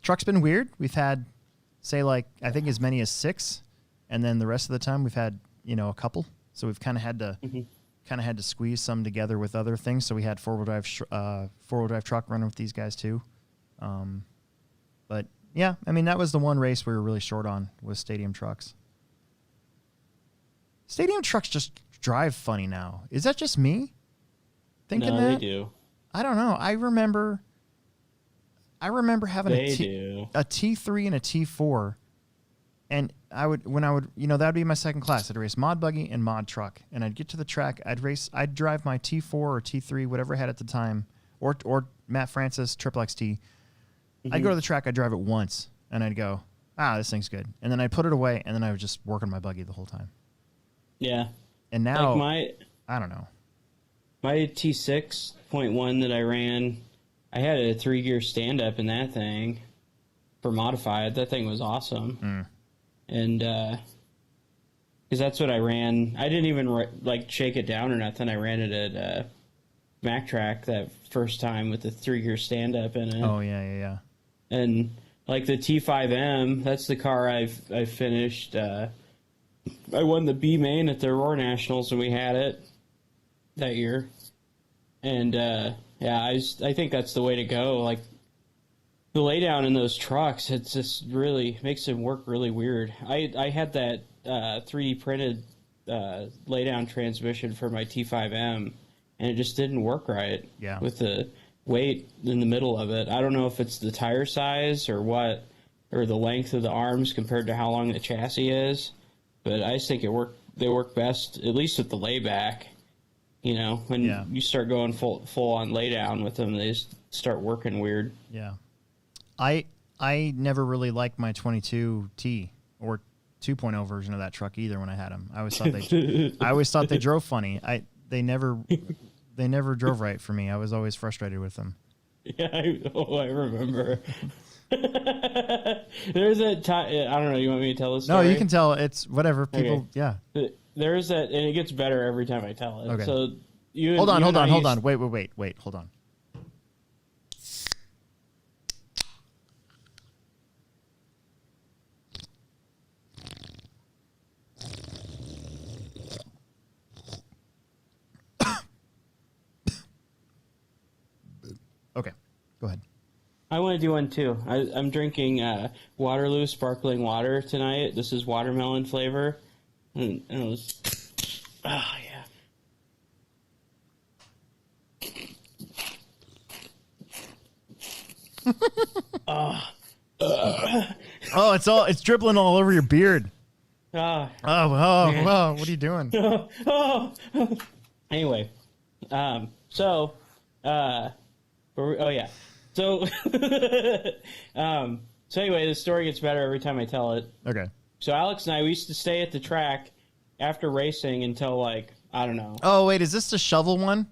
Truck's been weird. We've had, I think as many as 6, and then the rest of the time we've had a couple. So we've kind of had to squeeze some together with other things. So we had four-wheel drive truck running with these guys too. But yeah, I mean, that was the one race we were really short on, was stadium trucks. Stadium trucks just drive funny now. Is that just me thinking that? No, they do. I don't know. I remember having a T3 and a T4, and that would be my second class. I'd race mod buggy and mod truck, and I'd get to the track. I'd drive my T4 or T3, whatever I had at the time, or Matt Francis Triple XT. I'd go to the track. I'd drive it once, and I'd go, this thing's good, and then I'd put it away, and then I would just work on my buggy the whole time. Yeah. And now, I don't know. My T6.1 that I ran, I had a 3-gear stand-up in that thing for modified. That thing was awesome. And because that's what I ran. I didn't even shake it down or nothing. I ran it at Mac Track that first time with the 3-gear stand-up in it. Oh, yeah. And like the T5M, that's the car I've finished. I won the B main at the Aurora Nationals when we had it that year. And I think that's the way to go. Like the laydown in those trucks, it just really makes them work really weird. I had that 3D printed laydown transmission for my T5M, and it just didn't work right. Yeah. With the weight in the middle of it. I don't know if it's the tire size or what, or the length of the arms compared to how long the chassis is, but I just think they work best, at least with the layback. When you start going full on laydown with them, they just start working weird. Yeah. I never really liked my 22T or 2.0 version of that truck either when I had them. I always thought they drove funny. They never drove right for me. I was always frustrated with them. Yeah, I remember. There's a time. I don't know. You want me to tell this story? No, you can tell. It's whatever. People, okay. Yeah. There's that, and it gets better every time I tell it. Okay. So hold on. Wait. Hold on. Okay, go ahead. I want to do one too. I'm drinking Waterloo sparkling water tonight. This is watermelon flavor. And it was, yeah. It's dribbling all over your beard. Man. What are you doing? Anyway, so anyway, the story gets better every time I tell it. Okay. So Alex and I, we used to stay at the track after racing until like, I don't know. Oh, wait, is this the shovel one?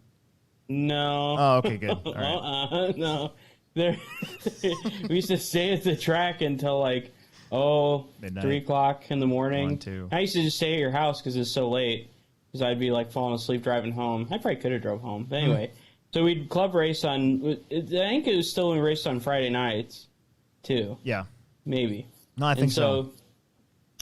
No. Oh, okay, good. All right. No. There, we used to stay at the track until like, Midnight. 3 o'clock in the morning. 1, 2. I used to just stay at your house because it's so late. Because I'd be like falling asleep driving home. I probably could have drove home. But anyway, so we'd club race on, I think it was still when we raced on Friday nights, too. Yeah. Maybe. No, I think so.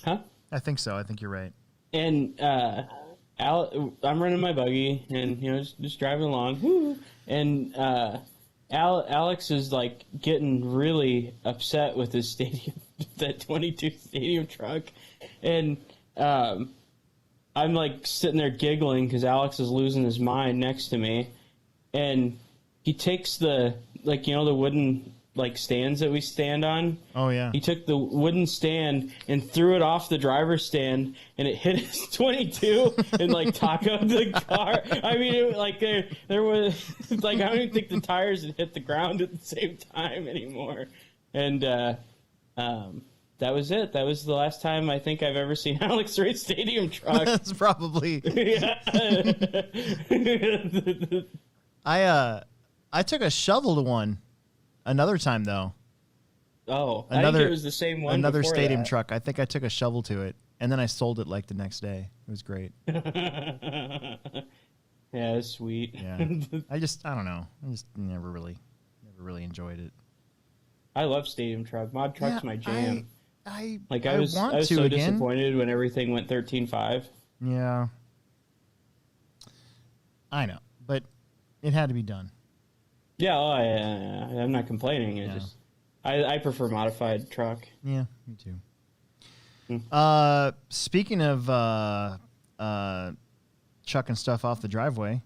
Huh? I think so. I think you're right. And I'm running my buggy and just driving along. Woo! And Alex is like getting really upset with his stadium, that 22 stadium truck, and I'm like sitting there giggling because Alex is losing his mind next to me, and he takes the the wooden like stands that we stand on. Oh, yeah. He took the wooden stand and threw it off the driver's stand, and it hit his 22 and like tacoed the car. I mean, it, like there was like I don't even think the tires had hit the ground at the same time anymore. And that was it. That was the last time I think I've ever seen Alex race stadium truck. That's probably. Yeah. I took a shovel to one another time though. Oh, I think it was the same one. Another stadium that. truck. I think I took a shovel to it, and then I sold it like the next day. It was great. Yeah, it's sweet. Yeah, I don't know. I just never really enjoyed it. I love stadium truck. Mod truck's my jam. I was so disappointed when everything went 13.5. Yeah, I know, but it had to be done. Yeah, I'm not complaining. I prefer modified truck. Yeah, me too. Speaking of chucking stuff off the driveway,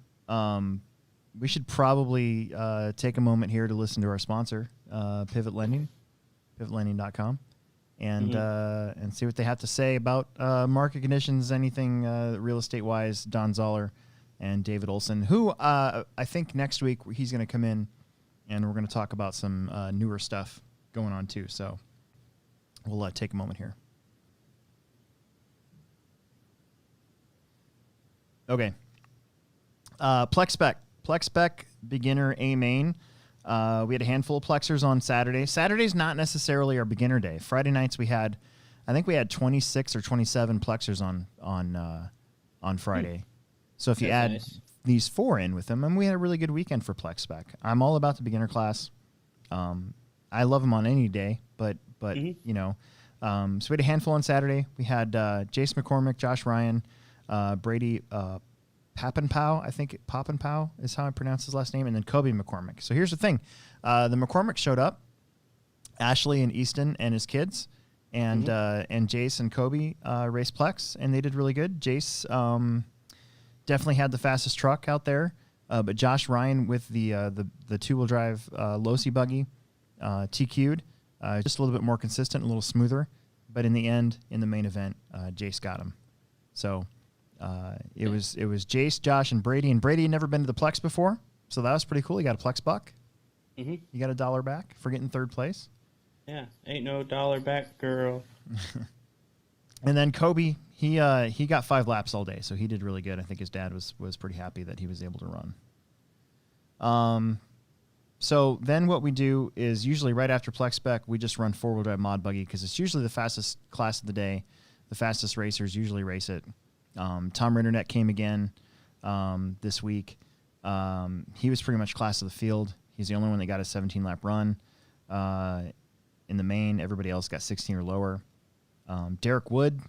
we should probably take a moment here to listen to our sponsor, Pivot Lending, pivotlending.com, and see what they have to say about market conditions, anything real estate wise. Don Zoller and David Olson, who I think next week he's going to come in and we're going to talk about some newer stuff going on too. So we'll take a moment here. Okay. Plex Spec beginner A main. We had a handful of Plexers on Saturday. Saturday's not necessarily our beginner day. Friday nights I think we had 26 or 27 Plexers on Friday. So if you add these 4 in with them, and we had a really good weekend for Plex Spec. I'm all about the beginner class. I love them on any day, but so we had a handful on Saturday. We had Jace McCormick, Josh Ryan, Brady Pappenpow, I think Pappenpow is how I pronounce his last name, and then Kobe McCormick. So here's the thing. The McCormick showed up, Ashley and Easton and his kids, and Jace and Kobe raced Plex, and they did really good. Jace definitely had the fastest truck out there, but Josh Ryan with the 2-wheel drive Losi buggy TQ'd, just a little bit more consistent, a little smoother. But in the end, in the main event, Jace got him. So it was Jace, Josh, and Brady. And Brady had never been to the Plex before, so that was pretty cool. He got a Plex buck. You got $1 back for getting 3rd place. Yeah, ain't no dollar back, girl. And then Kobe, he got 5 laps all day, so he did really good. I think his dad was pretty happy that he was able to run. So then what we do is usually right after Plex Spec, we just run 4-wheel drive mod buggy because it's usually the fastest class of the day. The fastest racers usually race it. Tom Rinderneck came again this week. He was pretty much class of the field. He's the only one that got a 17-lap run in the main. Everybody else got 16 or lower. Derek Wood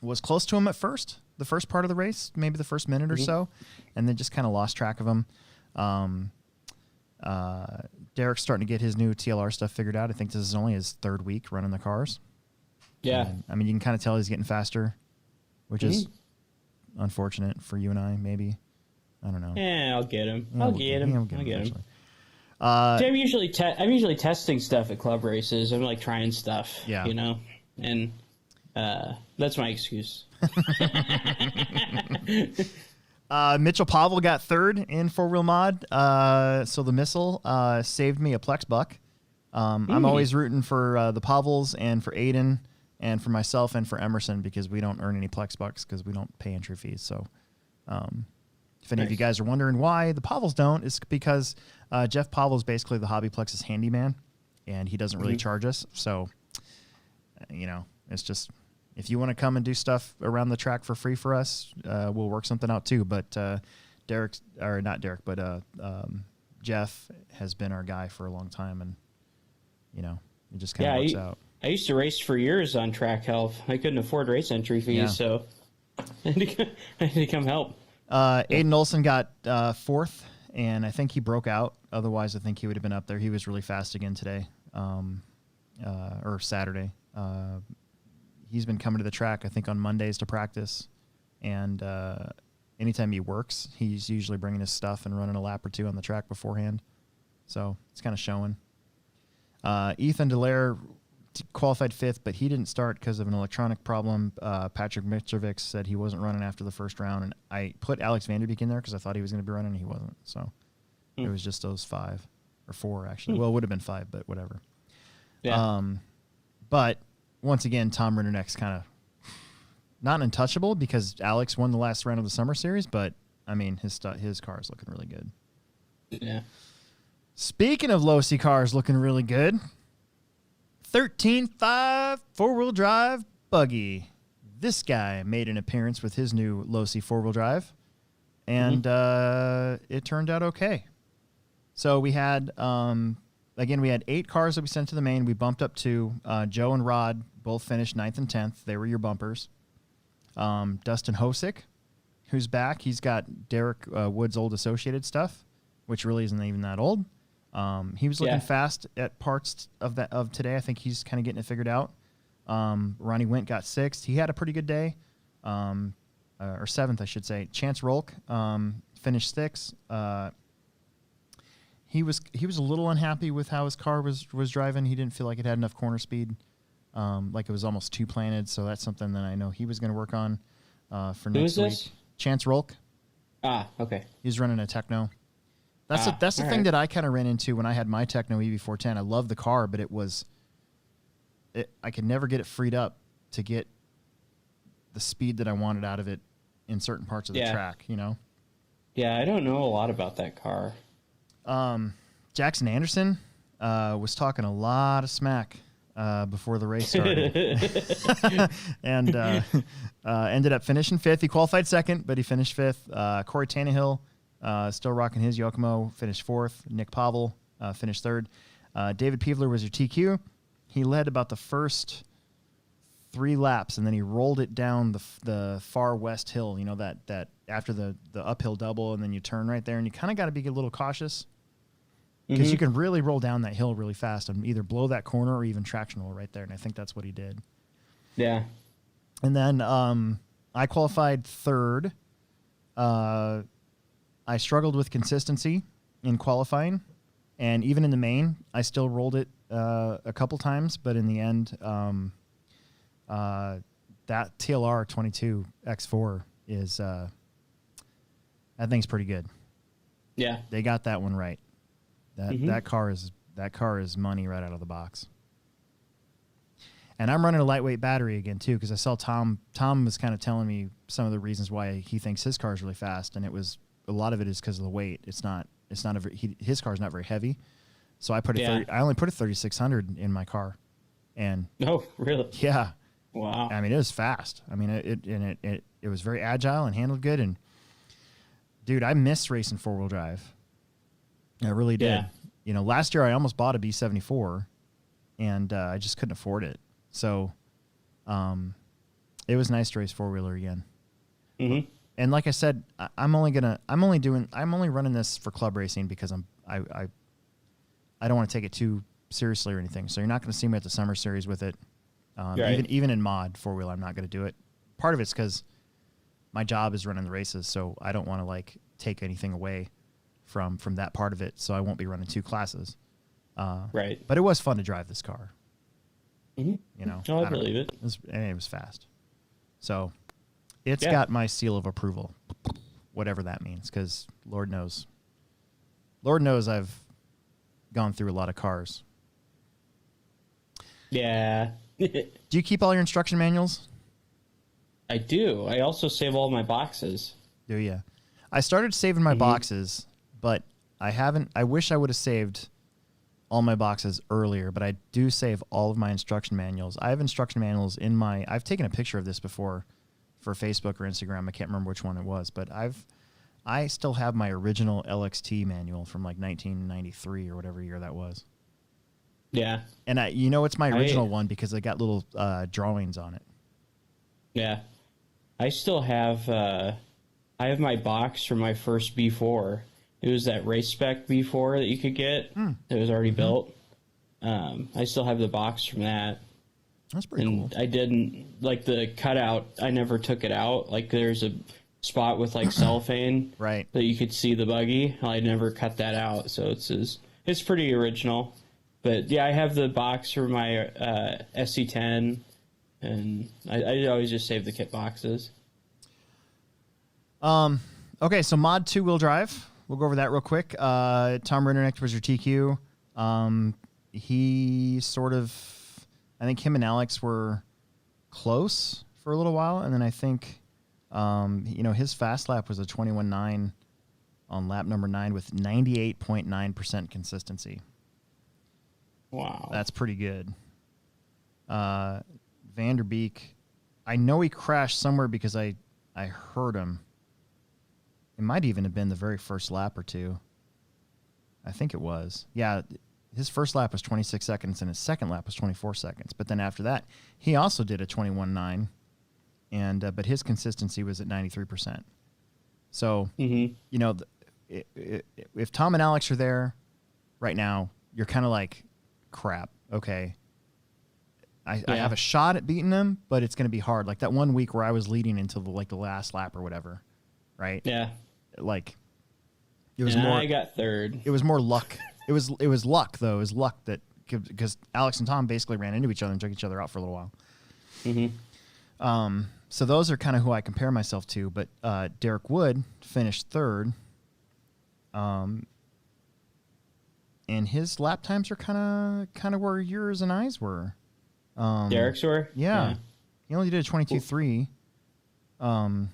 was close to him at first, the first part of the race, maybe the first minute or so, and then just kind of lost track of him. Derek's starting to get his new TLR stuff figured out. I think this is only his 3rd week running the cars. Yeah. And, I mean, you can kind of tell he's getting faster, which is unfortunate for you and I, maybe. I don't know. Yeah, I'll get him. I'll get him. I'm usually testing stuff at club races. I'm like trying stuff, and that's my excuse. Mitchell Pavel got 3rd in 4-wheel mod, so the missile saved me a Plex buck. I'm always rooting for the Pavels and for Aiden and for myself and for Emerson because we don't earn any Plex bucks because we don't pay entry fees. So if any of you guys are wondering why the Pavels don't, it's because Jeff Pavel is basically the HobbyPlex's handyman, and he doesn't really charge us. So, it's just if you want to come and do stuff around the track for free for us, we'll work something out too. But Jeff has been our guy for a long time, and it just kind of works out. I used to race for years on track help. I couldn't afford race entry fees, so I had to come help. Aiden Olson got fourth, and I think he broke out. Otherwise, I think he would have been up there. He was really fast again today, or Saturday. He's been coming to the track, I think, on Mondays to practice, and anytime he works, he's usually bringing his stuff and running a lap or two on the track beforehand. So it's kind of showing. Ethan Delaire qualified fifth, but he didn't start because of an electronic problem. Patrick Mitrovic said he wasn't running after the first round, and I put Alex Vanderbeek in there because I thought he was going to be running, and he wasn't. So it was just those 5 or 4 actually. Well, it would have been 5, but whatever. Yeah. But once again, Tom Rinderneck's kind of not untouchable because Alex won the last round of the Summer Series, but I mean his car is looking really good. Yeah. Speaking of Losi cars looking really good. 13.5 four-wheel drive buggy. This guy made an appearance with his new Losi four-wheel drive, and it turned out okay. So we had, we had 8 cars that we sent to the main. We bumped up 2. Joe and Rod both finished 9th and 10th. They were your bumpers. Dustin Hosick, who's back. He's got Derek Wood's old Associated stuff, which really isn't even that old. He was looking fast at parts of today. I think he's kind of getting it figured out. Ronnie Wint got 6th. He had a pretty good day, or 7th, I should say. Chance Rolk finished 6th. He was a little unhappy with how his car was driving. He didn't feel like it had enough corner speed, like it was almost too planted. So that's something that I know he was going to work on for next week. This? Chance Rolk. Ah, okay. He's running a Techno. That's the thing that I kind of ran into when I had my Techno EV410. I love the car, but I could never get it freed up to get the speed that I wanted out of it in certain parts of the track, Yeah, I don't know a lot about that car. Jackson Anderson was talking a lot of smack before the race started. And ended up finishing 5th. He qualified 2nd, but he finished 5th. Corey Tannehill, still rocking his Yokomo, finished 4th. Nick Pavel finished 3rd. David Peevler was your TQ. He led about the first 3 laps, and then he rolled it down the far west hill, that after the uphill double, and then you turn right there, and you kind of got to be a little cautious because you can really roll down that hill really fast and either blow that corner or even traction roll right there, and I think that's what he did. Yeah. And then I qualified 3rd. I struggled with consistency in qualifying, and even in the main, I still rolled it a couple times, but in the end, that TLR 22 X4 is that thing's pretty good. Yeah, they got that one right. That car is money right out of the box. And I'm running a lightweight battery again too, because I saw Tom was kind of telling me some of the reasons why he thinks his car is really fast, and a lot of it is because of the weight. His car is not very heavy, so I only put a 3600 in my car, and really? Yeah. Wow. I mean, it was fast. I mean, it was very agile and handled good. And dude, I miss racing 4-wheel drive. I really did. Yeah. Last year I almost bought a B74, and I just couldn't afford it. So, it was nice to race 4-wheeler again. Mm-hmm. And like I said, I'm only running this for club racing because I don't want to take it too seriously or anything. So you're not going to see me at the Summer Series with it. Right. Even in mod 4-wheel, I'm not going to do it. Part of it's because my job is running the races, so I don't want to take anything away from that part of it. So I won't be running 2 classes. Right. But it was fun to drive this car. Mm-hmm. I believe it. It was fast. So it's got my seal of approval, whatever that means, because Lord knows I've gone through a lot of cars. Yeah. Do you keep all your instruction manuals? I do. I also save all my boxes. Do you? I started saving my boxes, but I haven't. I wish I would have saved all my boxes earlier, but I do save all of my instruction manuals. I have instruction manuals in my. I've taken a picture of this before for Facebook or Instagram. I can't remember which one it was, but I still have my original LXT manual from like 1993 or whatever year that was. Yeah. And it's my original one because I got little drawings on it. Yeah. I still have I have my box from my first B4. It was that race spec B4 that you could get that was already built. I still have the box from that. That's pretty cool. I didn't like the cutout. I never took it out. Like there's a spot with like cellophane right that you could see the buggy. I never cut that out, so it's pretty original. But yeah, I have the box for my SC10, and I always just save the kit boxes. Okay, so mod 2-wheel drive. We'll go over that real quick. Tom Rindernecht was your TQ. He sort of, I think him and Alex were close for a little while, and then I think, his fast lap was a 21.9 on lap number 9 with 98.9% consistency. Wow. That's pretty good. Vanderbeek, I know he crashed somewhere because I heard him. It might even have been the very first lap or two. I think it was. Yeah, his first lap was 26 seconds and his second lap was 24 seconds. But then after that, he also did a 21.9, but his consistency was at 93%. So, if Tom and Alex are there right now, you're kind of like, crap, okay. I have a shot at beating them, but it's going to be hard. Like that one week where I was leading until the last lap or whatever, right? Yeah. Like it was and more. I got third. It was more luck. It was luck though. It was luck that because Alex and Tom basically ran into each other and took each other out for a little while. So those are kind of who I compare myself to. But Derek Wood finished third. And his lap times are kind of where yours and I's were. Derek's were? Yeah. He only did a 22.3.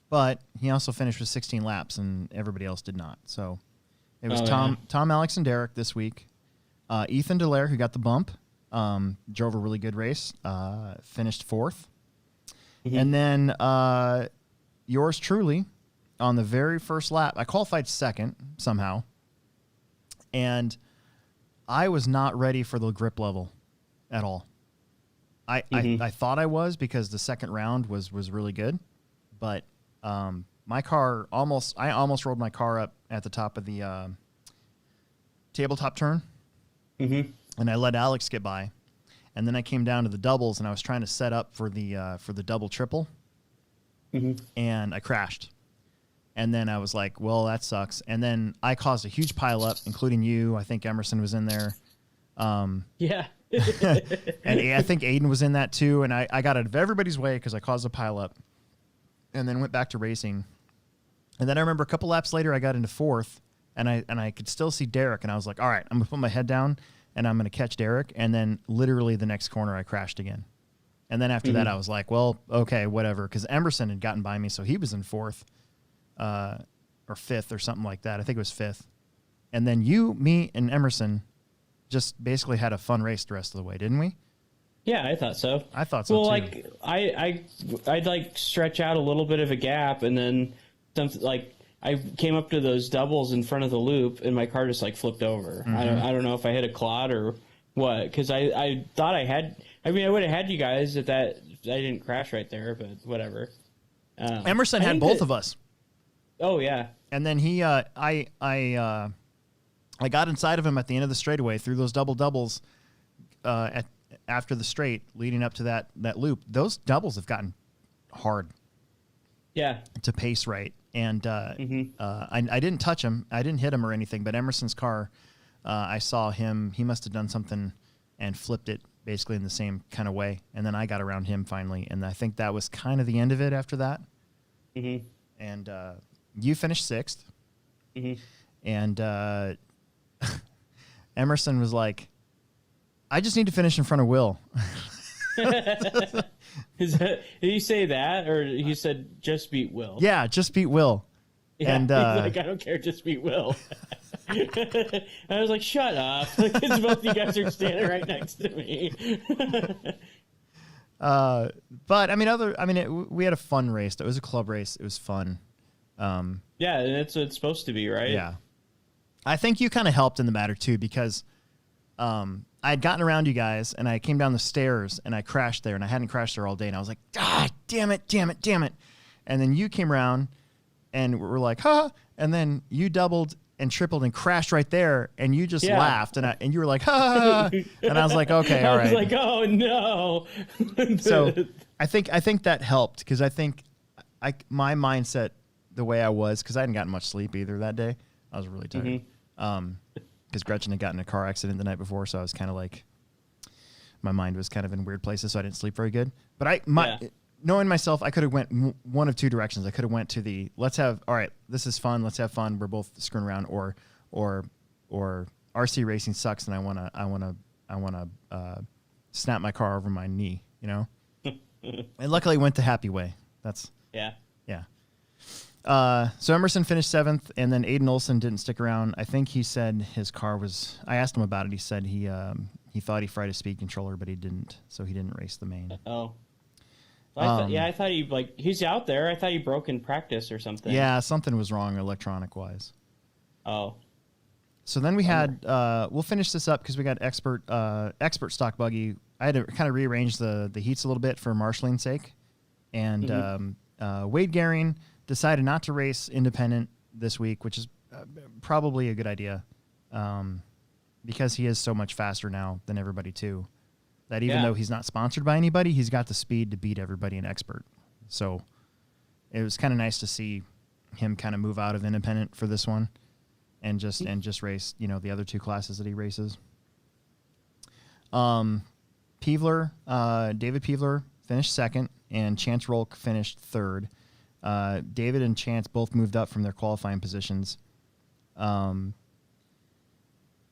But he also finished with 16 laps, and everybody else did not. So it was Tom, Alex, and Derek this week. Ethan Delaire, who got the bump, drove a really good race, finished fourth. And then yours truly, on the very first lap, I qualified second somehow. And I was not ready for the grip level at all. I thought I was because the second round was really good, but my car I almost rolled my car up at the top of the tabletop turn, and I let Alex get by, and then I came down to the doubles and I was trying to set up for the double triple, and I crashed. And then I was like, well, that sucks. And then I caused a huge pileup, including you. I think Emerson was in there. Yeah. And I think Aiden was in that too. And I got out of everybody's way because I caused a pileup. And then went back to racing. And then I remember a couple laps later, I got into fourth. And I could still see Derek. And I was like, all right, I'm going to put my head down and I'm going to catch Derek. And then literally the next corner, I crashed again. And then after that, I was like, well, okay, whatever. Because Emerson had gotten by me, so he was in fourth. Or fifth or something like that. I think it was fifth. And then you, me, and Emerson just basically had a fun race the rest of the way, didn't we? Yeah, I thought so. I thought so, well, too. Like, I'd like stretch out a little bit of a gap, and then something like I came up to those doubles in front of the loop, and my car just like flipped over. I don't know if I hit a clod or what, because I thought I had. I mean, I would have had you guys if I didn't crash right there, but whatever. Emerson had both of us. Oh yeah. And then he, I got inside of him at the end of the straightaway through those doubles, after the straight leading up to that loop. Those doubles have gotten hard. Yeah. To pace right, and I didn't touch him. I didn't hit him or anything. But Emerson's car, I saw him. He must have done something and flipped it basically in the same kind of way. And then I got around him finally, and I think that was kind of the end of it after that. And you finished sixth, and Emerson was like, I just need to finish in front of Will. Did he say that, or he said just beat Will? Yeah, just beat Will. Yeah, And he's like, I don't care, just beat Will. I was like, shut up, because both of you guys are standing right next to me. But I mean, we had a fun race. It was a club race. It was fun. Yeah, and it's supposed to be, right? Yeah. I think you kind of helped in the matter too, because I had gotten around you guys and I came down the stairs and I crashed there, and I hadn't crashed there all day, and I was like, damn it. And then you came around and we're like, huh? And then you doubled and tripled and crashed right there, and you just laughed, and you were like, ha, and I was like, okay, all right. I was like, oh no. So I think that helped, because I think my mindset, the way I was, because I hadn't gotten much sleep either that day. I was really tired. Because Gretchen had gotten in a car accident the night before, so I was kind of like, my mind was kind of in weird places, so I didn't sleep very good. But knowing myself, I could have went one of two directions. I could have went to the all right, this is fun, let's have fun, we're both screwing around, or RC racing sucks and I wanna snap my car over my knee, you know. And luckily, went the happy way. That's yeah. So Emerson finished 7th, and then Aiden Olson didn't stick around. I think he said his car was. I asked him about it. He said he thought he fried his speed controller, but he didn't, so he didn't race the main. Oh. Well, I thought he's out there. I thought he broke in practice or something. Yeah, something was wrong electronic wise. Oh. So then we had we'll finish this up because we got expert stock buggy. I had to kind of rearrange the heats a little bit for marshalling's sake, and Wade Gehring decided not to race independent this week, which is probably a good idea, because he is so much faster now than everybody too. That even though he's not sponsored by anybody, he's got the speed to beat everybody in expert. So it was kind of nice to see him kind of move out of independent for this one, and just race, the other two classes that he races. David Peevler finished 2nd, and Chance Rolk finished 3rd. David and Chance both moved up from their qualifying positions. It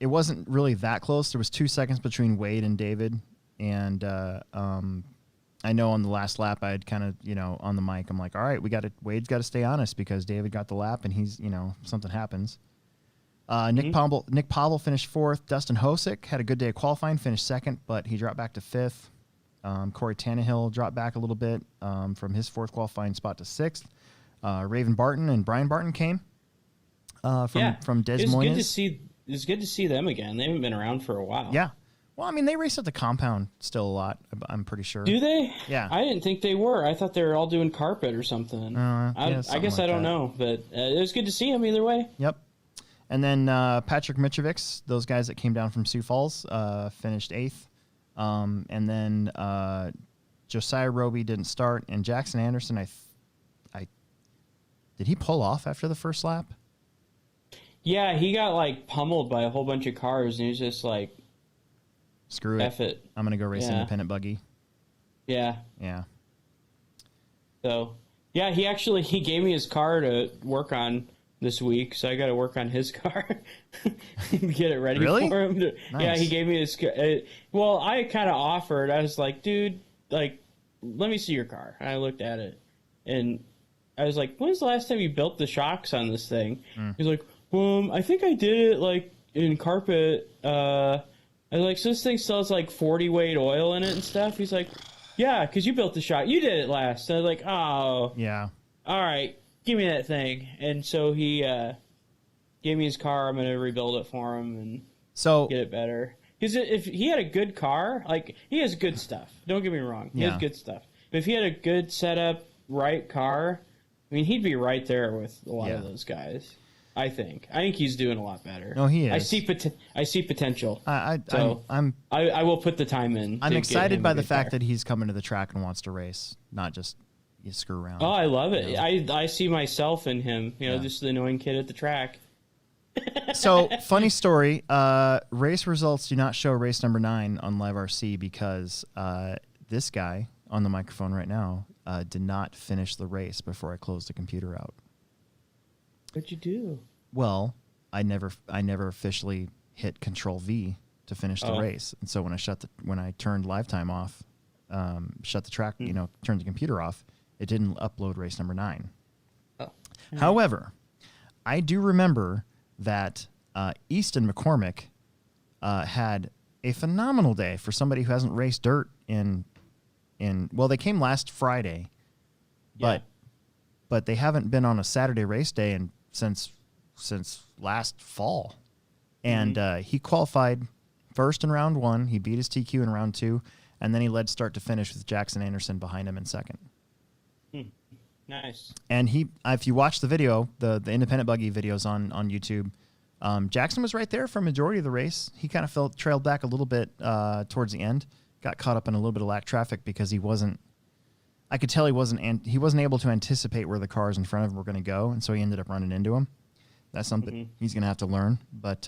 wasn't really that close. There was 2 seconds between Wade and David. And I know on the last lap, I had kind of, on the mic, I'm like, all right, Wade's got to stay honest, because David got the lap, and he's, something happens. Nick Pavel finished 4th. Dustin Hosick had a good day of qualifying, finished 2nd, but he dropped back to 5th. Corey Tannehill dropped back a little bit from his 4th qualifying spot to 6th. Raven Barton and Brian Barton came from Des Moines. It's good to see them again. They haven't been around for a while. Yeah. Well, I mean, they race at the compound still a lot, I'm pretty sure. Do they? Yeah. I didn't think they were. I thought they were all doing carpet or something. I guess I don't know, but it was good to see them either way. Yep. And then Patrick Mitrovic, those guys that came down from Sioux Falls, finished 8th. And then Josiah Roby didn't start, and Jackson Anderson, did he pull off after the first lap? Yeah, he got pummeled by a whole bunch of cars, and he was just like, screw it. F it. I'm going to go race independent buggy. Yeah. Yeah. So, yeah, he gave me his car to work on this week, so I got to work on his car. Get it ready for him. Nice. Yeah, he gave me his car. Well, I kind of offered. I was like, dude, let me see your car. And I looked at it, and I was like, when's the last time you built the shocks on this thing? He's like, I think I did it in carpet. I was like, so this thing still has 40 weight oil in it and stuff. He's like, yeah, because you built the shock. You did it last. And I was like, oh. Yeah. All right, give me that thing. And so he gave me his car. I'm going to rebuild it for him and get it better. Because if he had a good car, he has good stuff. Don't get me wrong. He has good stuff. But if he had a good setup, right car, I mean, he'd be right there with a lot of those guys. I think he's doing a lot better. No, he is. I see potential. I will put the time in. I'm excited by the fact that he's coming to the track and wants to race, not just screw around. Oh, I love it. I see myself in him. Just the annoying kid at the track. So, funny story. Race results do not show race number 9 on Live RC because this guy on the microphone right now did not finish the race before I closed the computer out. What'd you do? Well, I never officially hit Control V to finish the race. And so when I turned live time off, shut the track, turned the computer off, it didn't upload race number 9. Oh. However, I do remember that Easton McCormick had a phenomenal day for somebody who hasn't raced dirt in well, they came last Friday, but they haven't been on a Saturday race day since last fall. And he qualified first in round 1. He beat his TQ in round 2, and then he led start to finish with Jackson Anderson behind him in second. Nice. And if you watch the video, the independent buggy videos on YouTube, Jackson was right there for a majority of the race. He kind of trailed back a little bit towards the end, got caught up in a little bit of lack traffic because I could tell he wasn't able to anticipate where the cars in front of him were going to go, and so he ended up running into him. That's something he's going to have to learn. But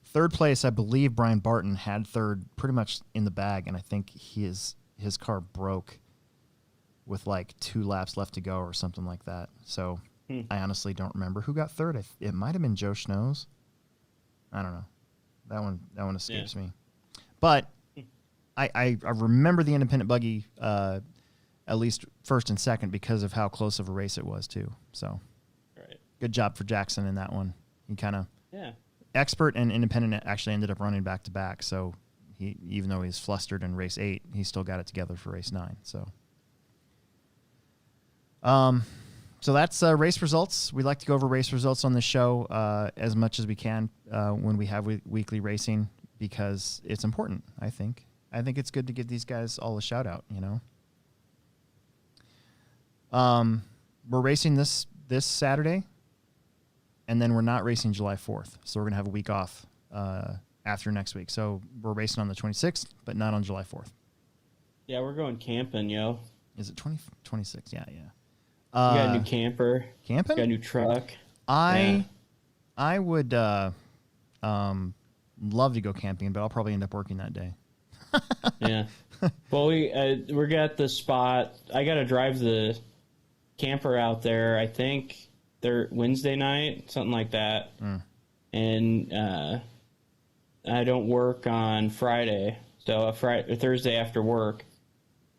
third place, I believe Brian Barton had third pretty much in the bag, and I think his car broke with like 2 laps left to go or something like that. So I honestly don't remember who got third. It might have been Joe Schnoes. I don't know. That one escapes me. But I remember the independent buggy at least first and second because of how close of a race it was too. So good job for Jackson in that one. He kind of expert and independent actually ended up running back to back. So he, even though he's flustered in race 8, he still got it together for race 9. So that's race results. We like to go over race results on the show as much as we can when we have weekly racing because it's important. I think it's good to give these guys all a shout out. We're racing this Saturday, and then we're not racing July 4th. So we're gonna have a week off after next week. So we're racing on the 26th, but not on July 4th. Yeah, we're going camping, yo. Is it 26? Yeah. We got a new camper. Camping? Got a new truck. I would love to go camping, but I'll probably end up working that day. Yeah. Well, we're got the spot. I got to drive the camper out there. I think they're Wednesday night, something like that. And I don't work on Friday, so a Thursday after work.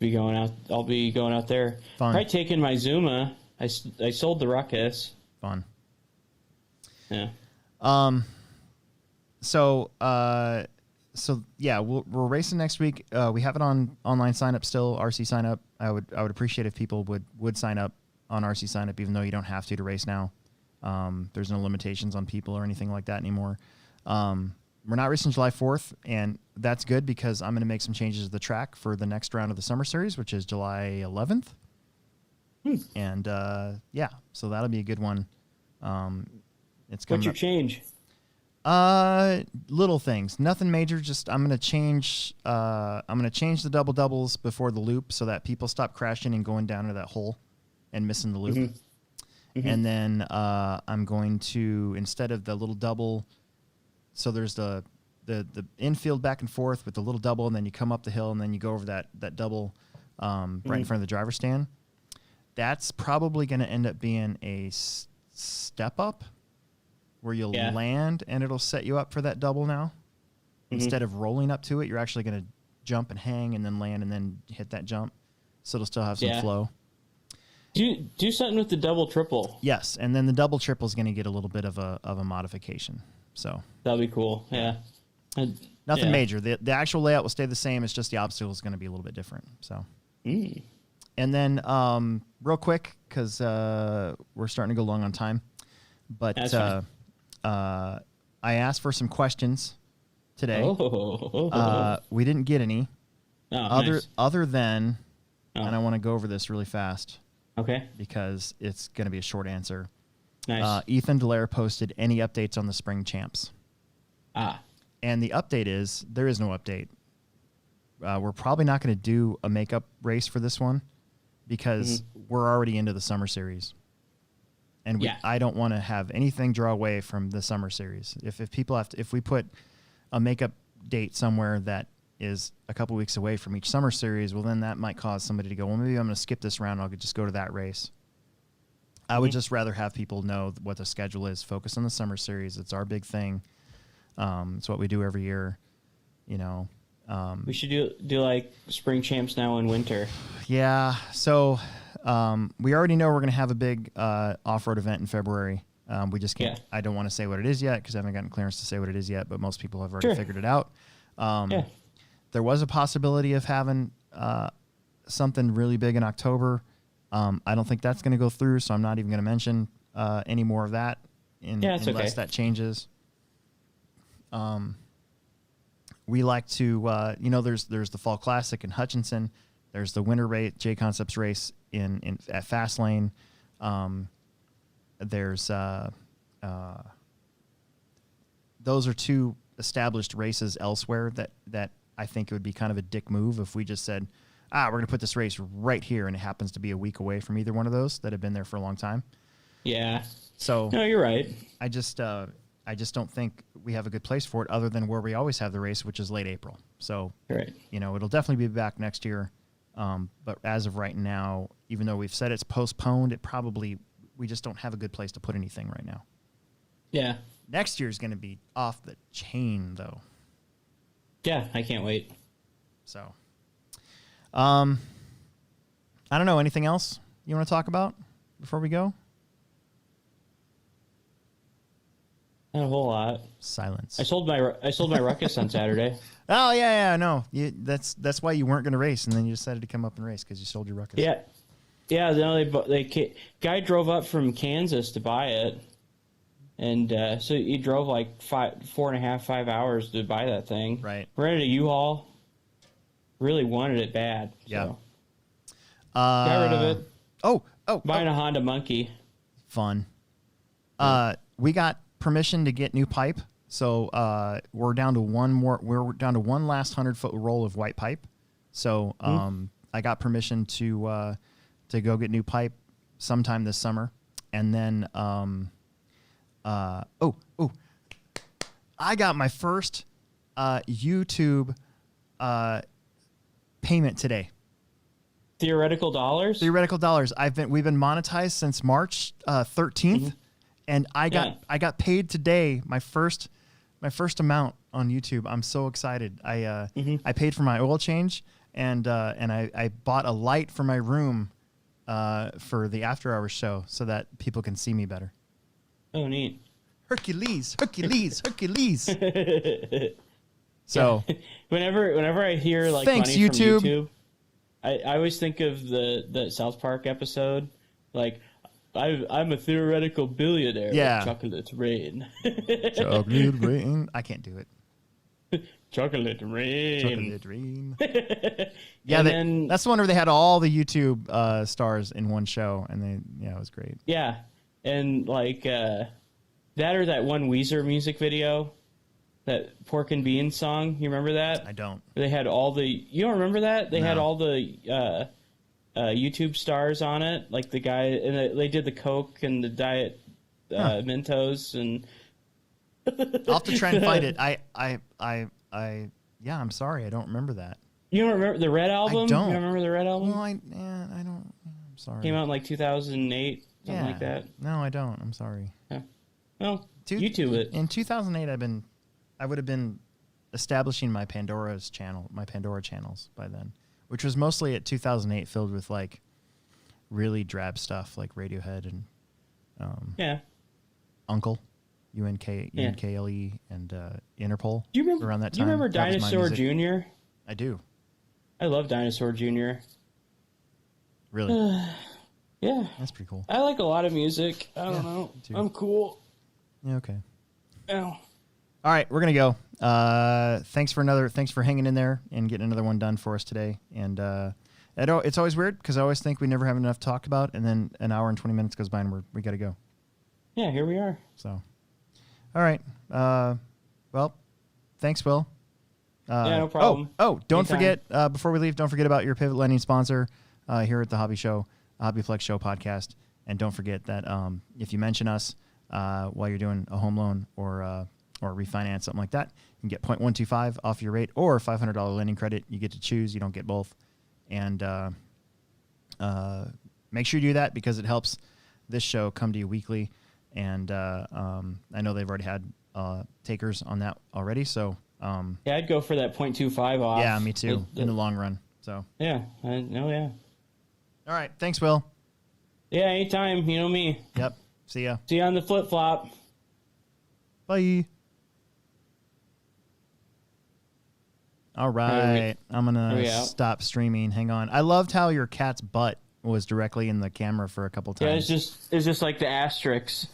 I'll be going out there. Fun. Probably taking my Zuma. I sold the Ruckus. Fun. Yeah. So yeah, we're racing next week. We have it on online sign up still, RC sign up. I would appreciate if people would sign up on RC sign up, even though you don't have to race now. There's no limitations on people or anything like that anymore. We're not racing July 4th, and that's good because I'm going to make some changes to the track for the next round of the Summer Series, which is July 11th. And so that'll be a good one. It's What's your change? Little things, nothing major. Just I'm gonna change the double doubles before the loop so that people stop crashing and going down to that hole and missing the loop. And then I'm going to, instead of the little double, so there's the infield back and forth with the little double, and then you come up the hill and then you go over that double right in front of the driver's stand. That's probably going to end up being a step up where you'll land and it'll set you up for that double now. Instead of rolling up to it, you're actually going to jump and hang and then land and then hit that jump. So it'll still have some flow. Do something with the double triple. Yes, and then the double triple is going to get a little bit of a modification. So that'll be cool. Yeah. Nothing major. The actual layout will stay the same. It's just the obstacle is going to be a little bit different. So. And then real quick, because we're starting to go long on time, but I asked for some questions today. We didn't get any. Other than, and I want to go over this really fast. Okay. Because it's going to be a short answer. Nice. Ethan Delaire posted any updates on the spring champs. And the update is there is no update. We're probably not going to do a makeup race for this one because we're already into the summer series. And I don't want to have anything draw away from the summer series. If people if we put a makeup date somewhere that is a couple weeks away from each summer series, well, then that might cause somebody to go, well, maybe I'm going to skip this round. I'll just go to that race. I would just rather have people know what the schedule is. Focus on the summer series. It's our big thing. It's what we do every year. You know. We should do like spring champs now in winter. Yeah. So we already know we're going to have a big off-road event in February. We just can't. Yeah. I don't want to say what it is yet because I haven't gotten clearance to say what it is yet. But most people have already figured it out. Yeah. There was a possibility of having something really big in October. I don't think that's going to go through, so I'm not even going to mention any more of that unless that changes. We like to, there's the Fall Classic in Hutchinson. There's the Winter Race, J Concepts race at Fastlane. There's those are two established races elsewhere that I think it would be kind of a dick move if we just said, we're going to put this race right here, and it happens to be a week away from either one of those that have been there for a long time. Yeah. So no, you're right. I just don't think we have a good place for it other than where we always have the race, which is late April. So, right. It'll definitely be back next year. But as of right now, even though we've said it's postponed, we just don't have a good place to put anything right now. Yeah. Next year is going to be off the chain, though. Yeah, I can't wait. So, I don't know. Anything else you want to talk about before we go? Not a whole lot. Silence. I sold my Ruckus on Saturday. Oh yeah, no. That's why you weren't going to race, and then you decided to come up and race because you sold your Ruckus. Yeah. No, guy drove up from Kansas to buy it, and so he drove like 4.5 hours to buy that thing. Right. Rented a U-Haul. Really wanted it bad. Yeah. So. Got rid of it. Buying a Honda Monkey. Fun. We got permission to get new pipe, so we're down to one last 100-foot roll of white pipe. So I got permission to go get new pipe sometime this summer, and then I got my first YouTube payment today. Theoretical dollars. We've been monetized since March 13th. And I got paid today, my first amount on YouTube. I'm so excited. I paid for my oil change, and I bought a light for my room for the after hours show so that people can see me better. Oh, neat. Hercules. So whenever I hear like thanks, money YouTube. from YouTube, I always think of the South Park episode, like, I'm a theoretical billionaire. Yeah. Chocolate rain. Chocolate rain. I can't do it. Chocolate rain. Yeah, that's the one where they had all the YouTube stars in one show, and it was great. Yeah, and like that or that one Weezer music video, that Pork and Beans song. You remember that? I don't. They had all the. You don't remember that? They had all the. YouTube stars on it, like the guy, and they did the Coke and the Diet Mentos, and I'll have to try and find it. I'm sorry, I don't remember that. You don't remember the Red Album? I don't. You remember the Red Album? Well, I don't. I'm sorry. Came out in like 2008, something like that. No, I don't. I'm sorry. Yeah. Well, YouTube it. In 2008, I would have been establishing my Pandora channels by then. Which was mostly at 2008, filled with like really drab stuff like Radiohead and Uncle, UNKLE, and Interpol. Do you remember around that time? Do you remember Dinosaur Jr.? I do. I love Dinosaur Jr. Really? Yeah. That's pretty cool. I like a lot of music. I don't know. I'm cool. Yeah. Okay. Ow. All right, we're gonna go. Thanks for hanging in there and getting another one done for us today. And it's always weird because I always think we never have enough to talk about, and then an hour and 20 minutes goes by and we got to go. Yeah, here we are. So, all right. Well, thanks, Will. Yeah, no problem. Don't forget before we leave, don't forget about your Pivot Lending sponsor here at the HobbyPlex Show podcast, and don't forget that if you mention us while you're doing a home loan or refinance, something like that, you can get 0.125 off your rate or $500 lending credit. You get to choose. You don't get both. And make sure you do that because it helps this show come to you weekly. And I know they've already had takers on that already. So Yeah, I'd go for that 0.25 off. yeah, me too. In the long run. So yeah, yeah. All right, thanks, Will. Yeah, anytime. You know me. Yep. See ya. See you on the flip flop. Bye. All right, I'm gonna stop streaming. Hang on. I loved how your cat's butt was directly in the camera for a couple times. Yeah, it's just like the asterisks.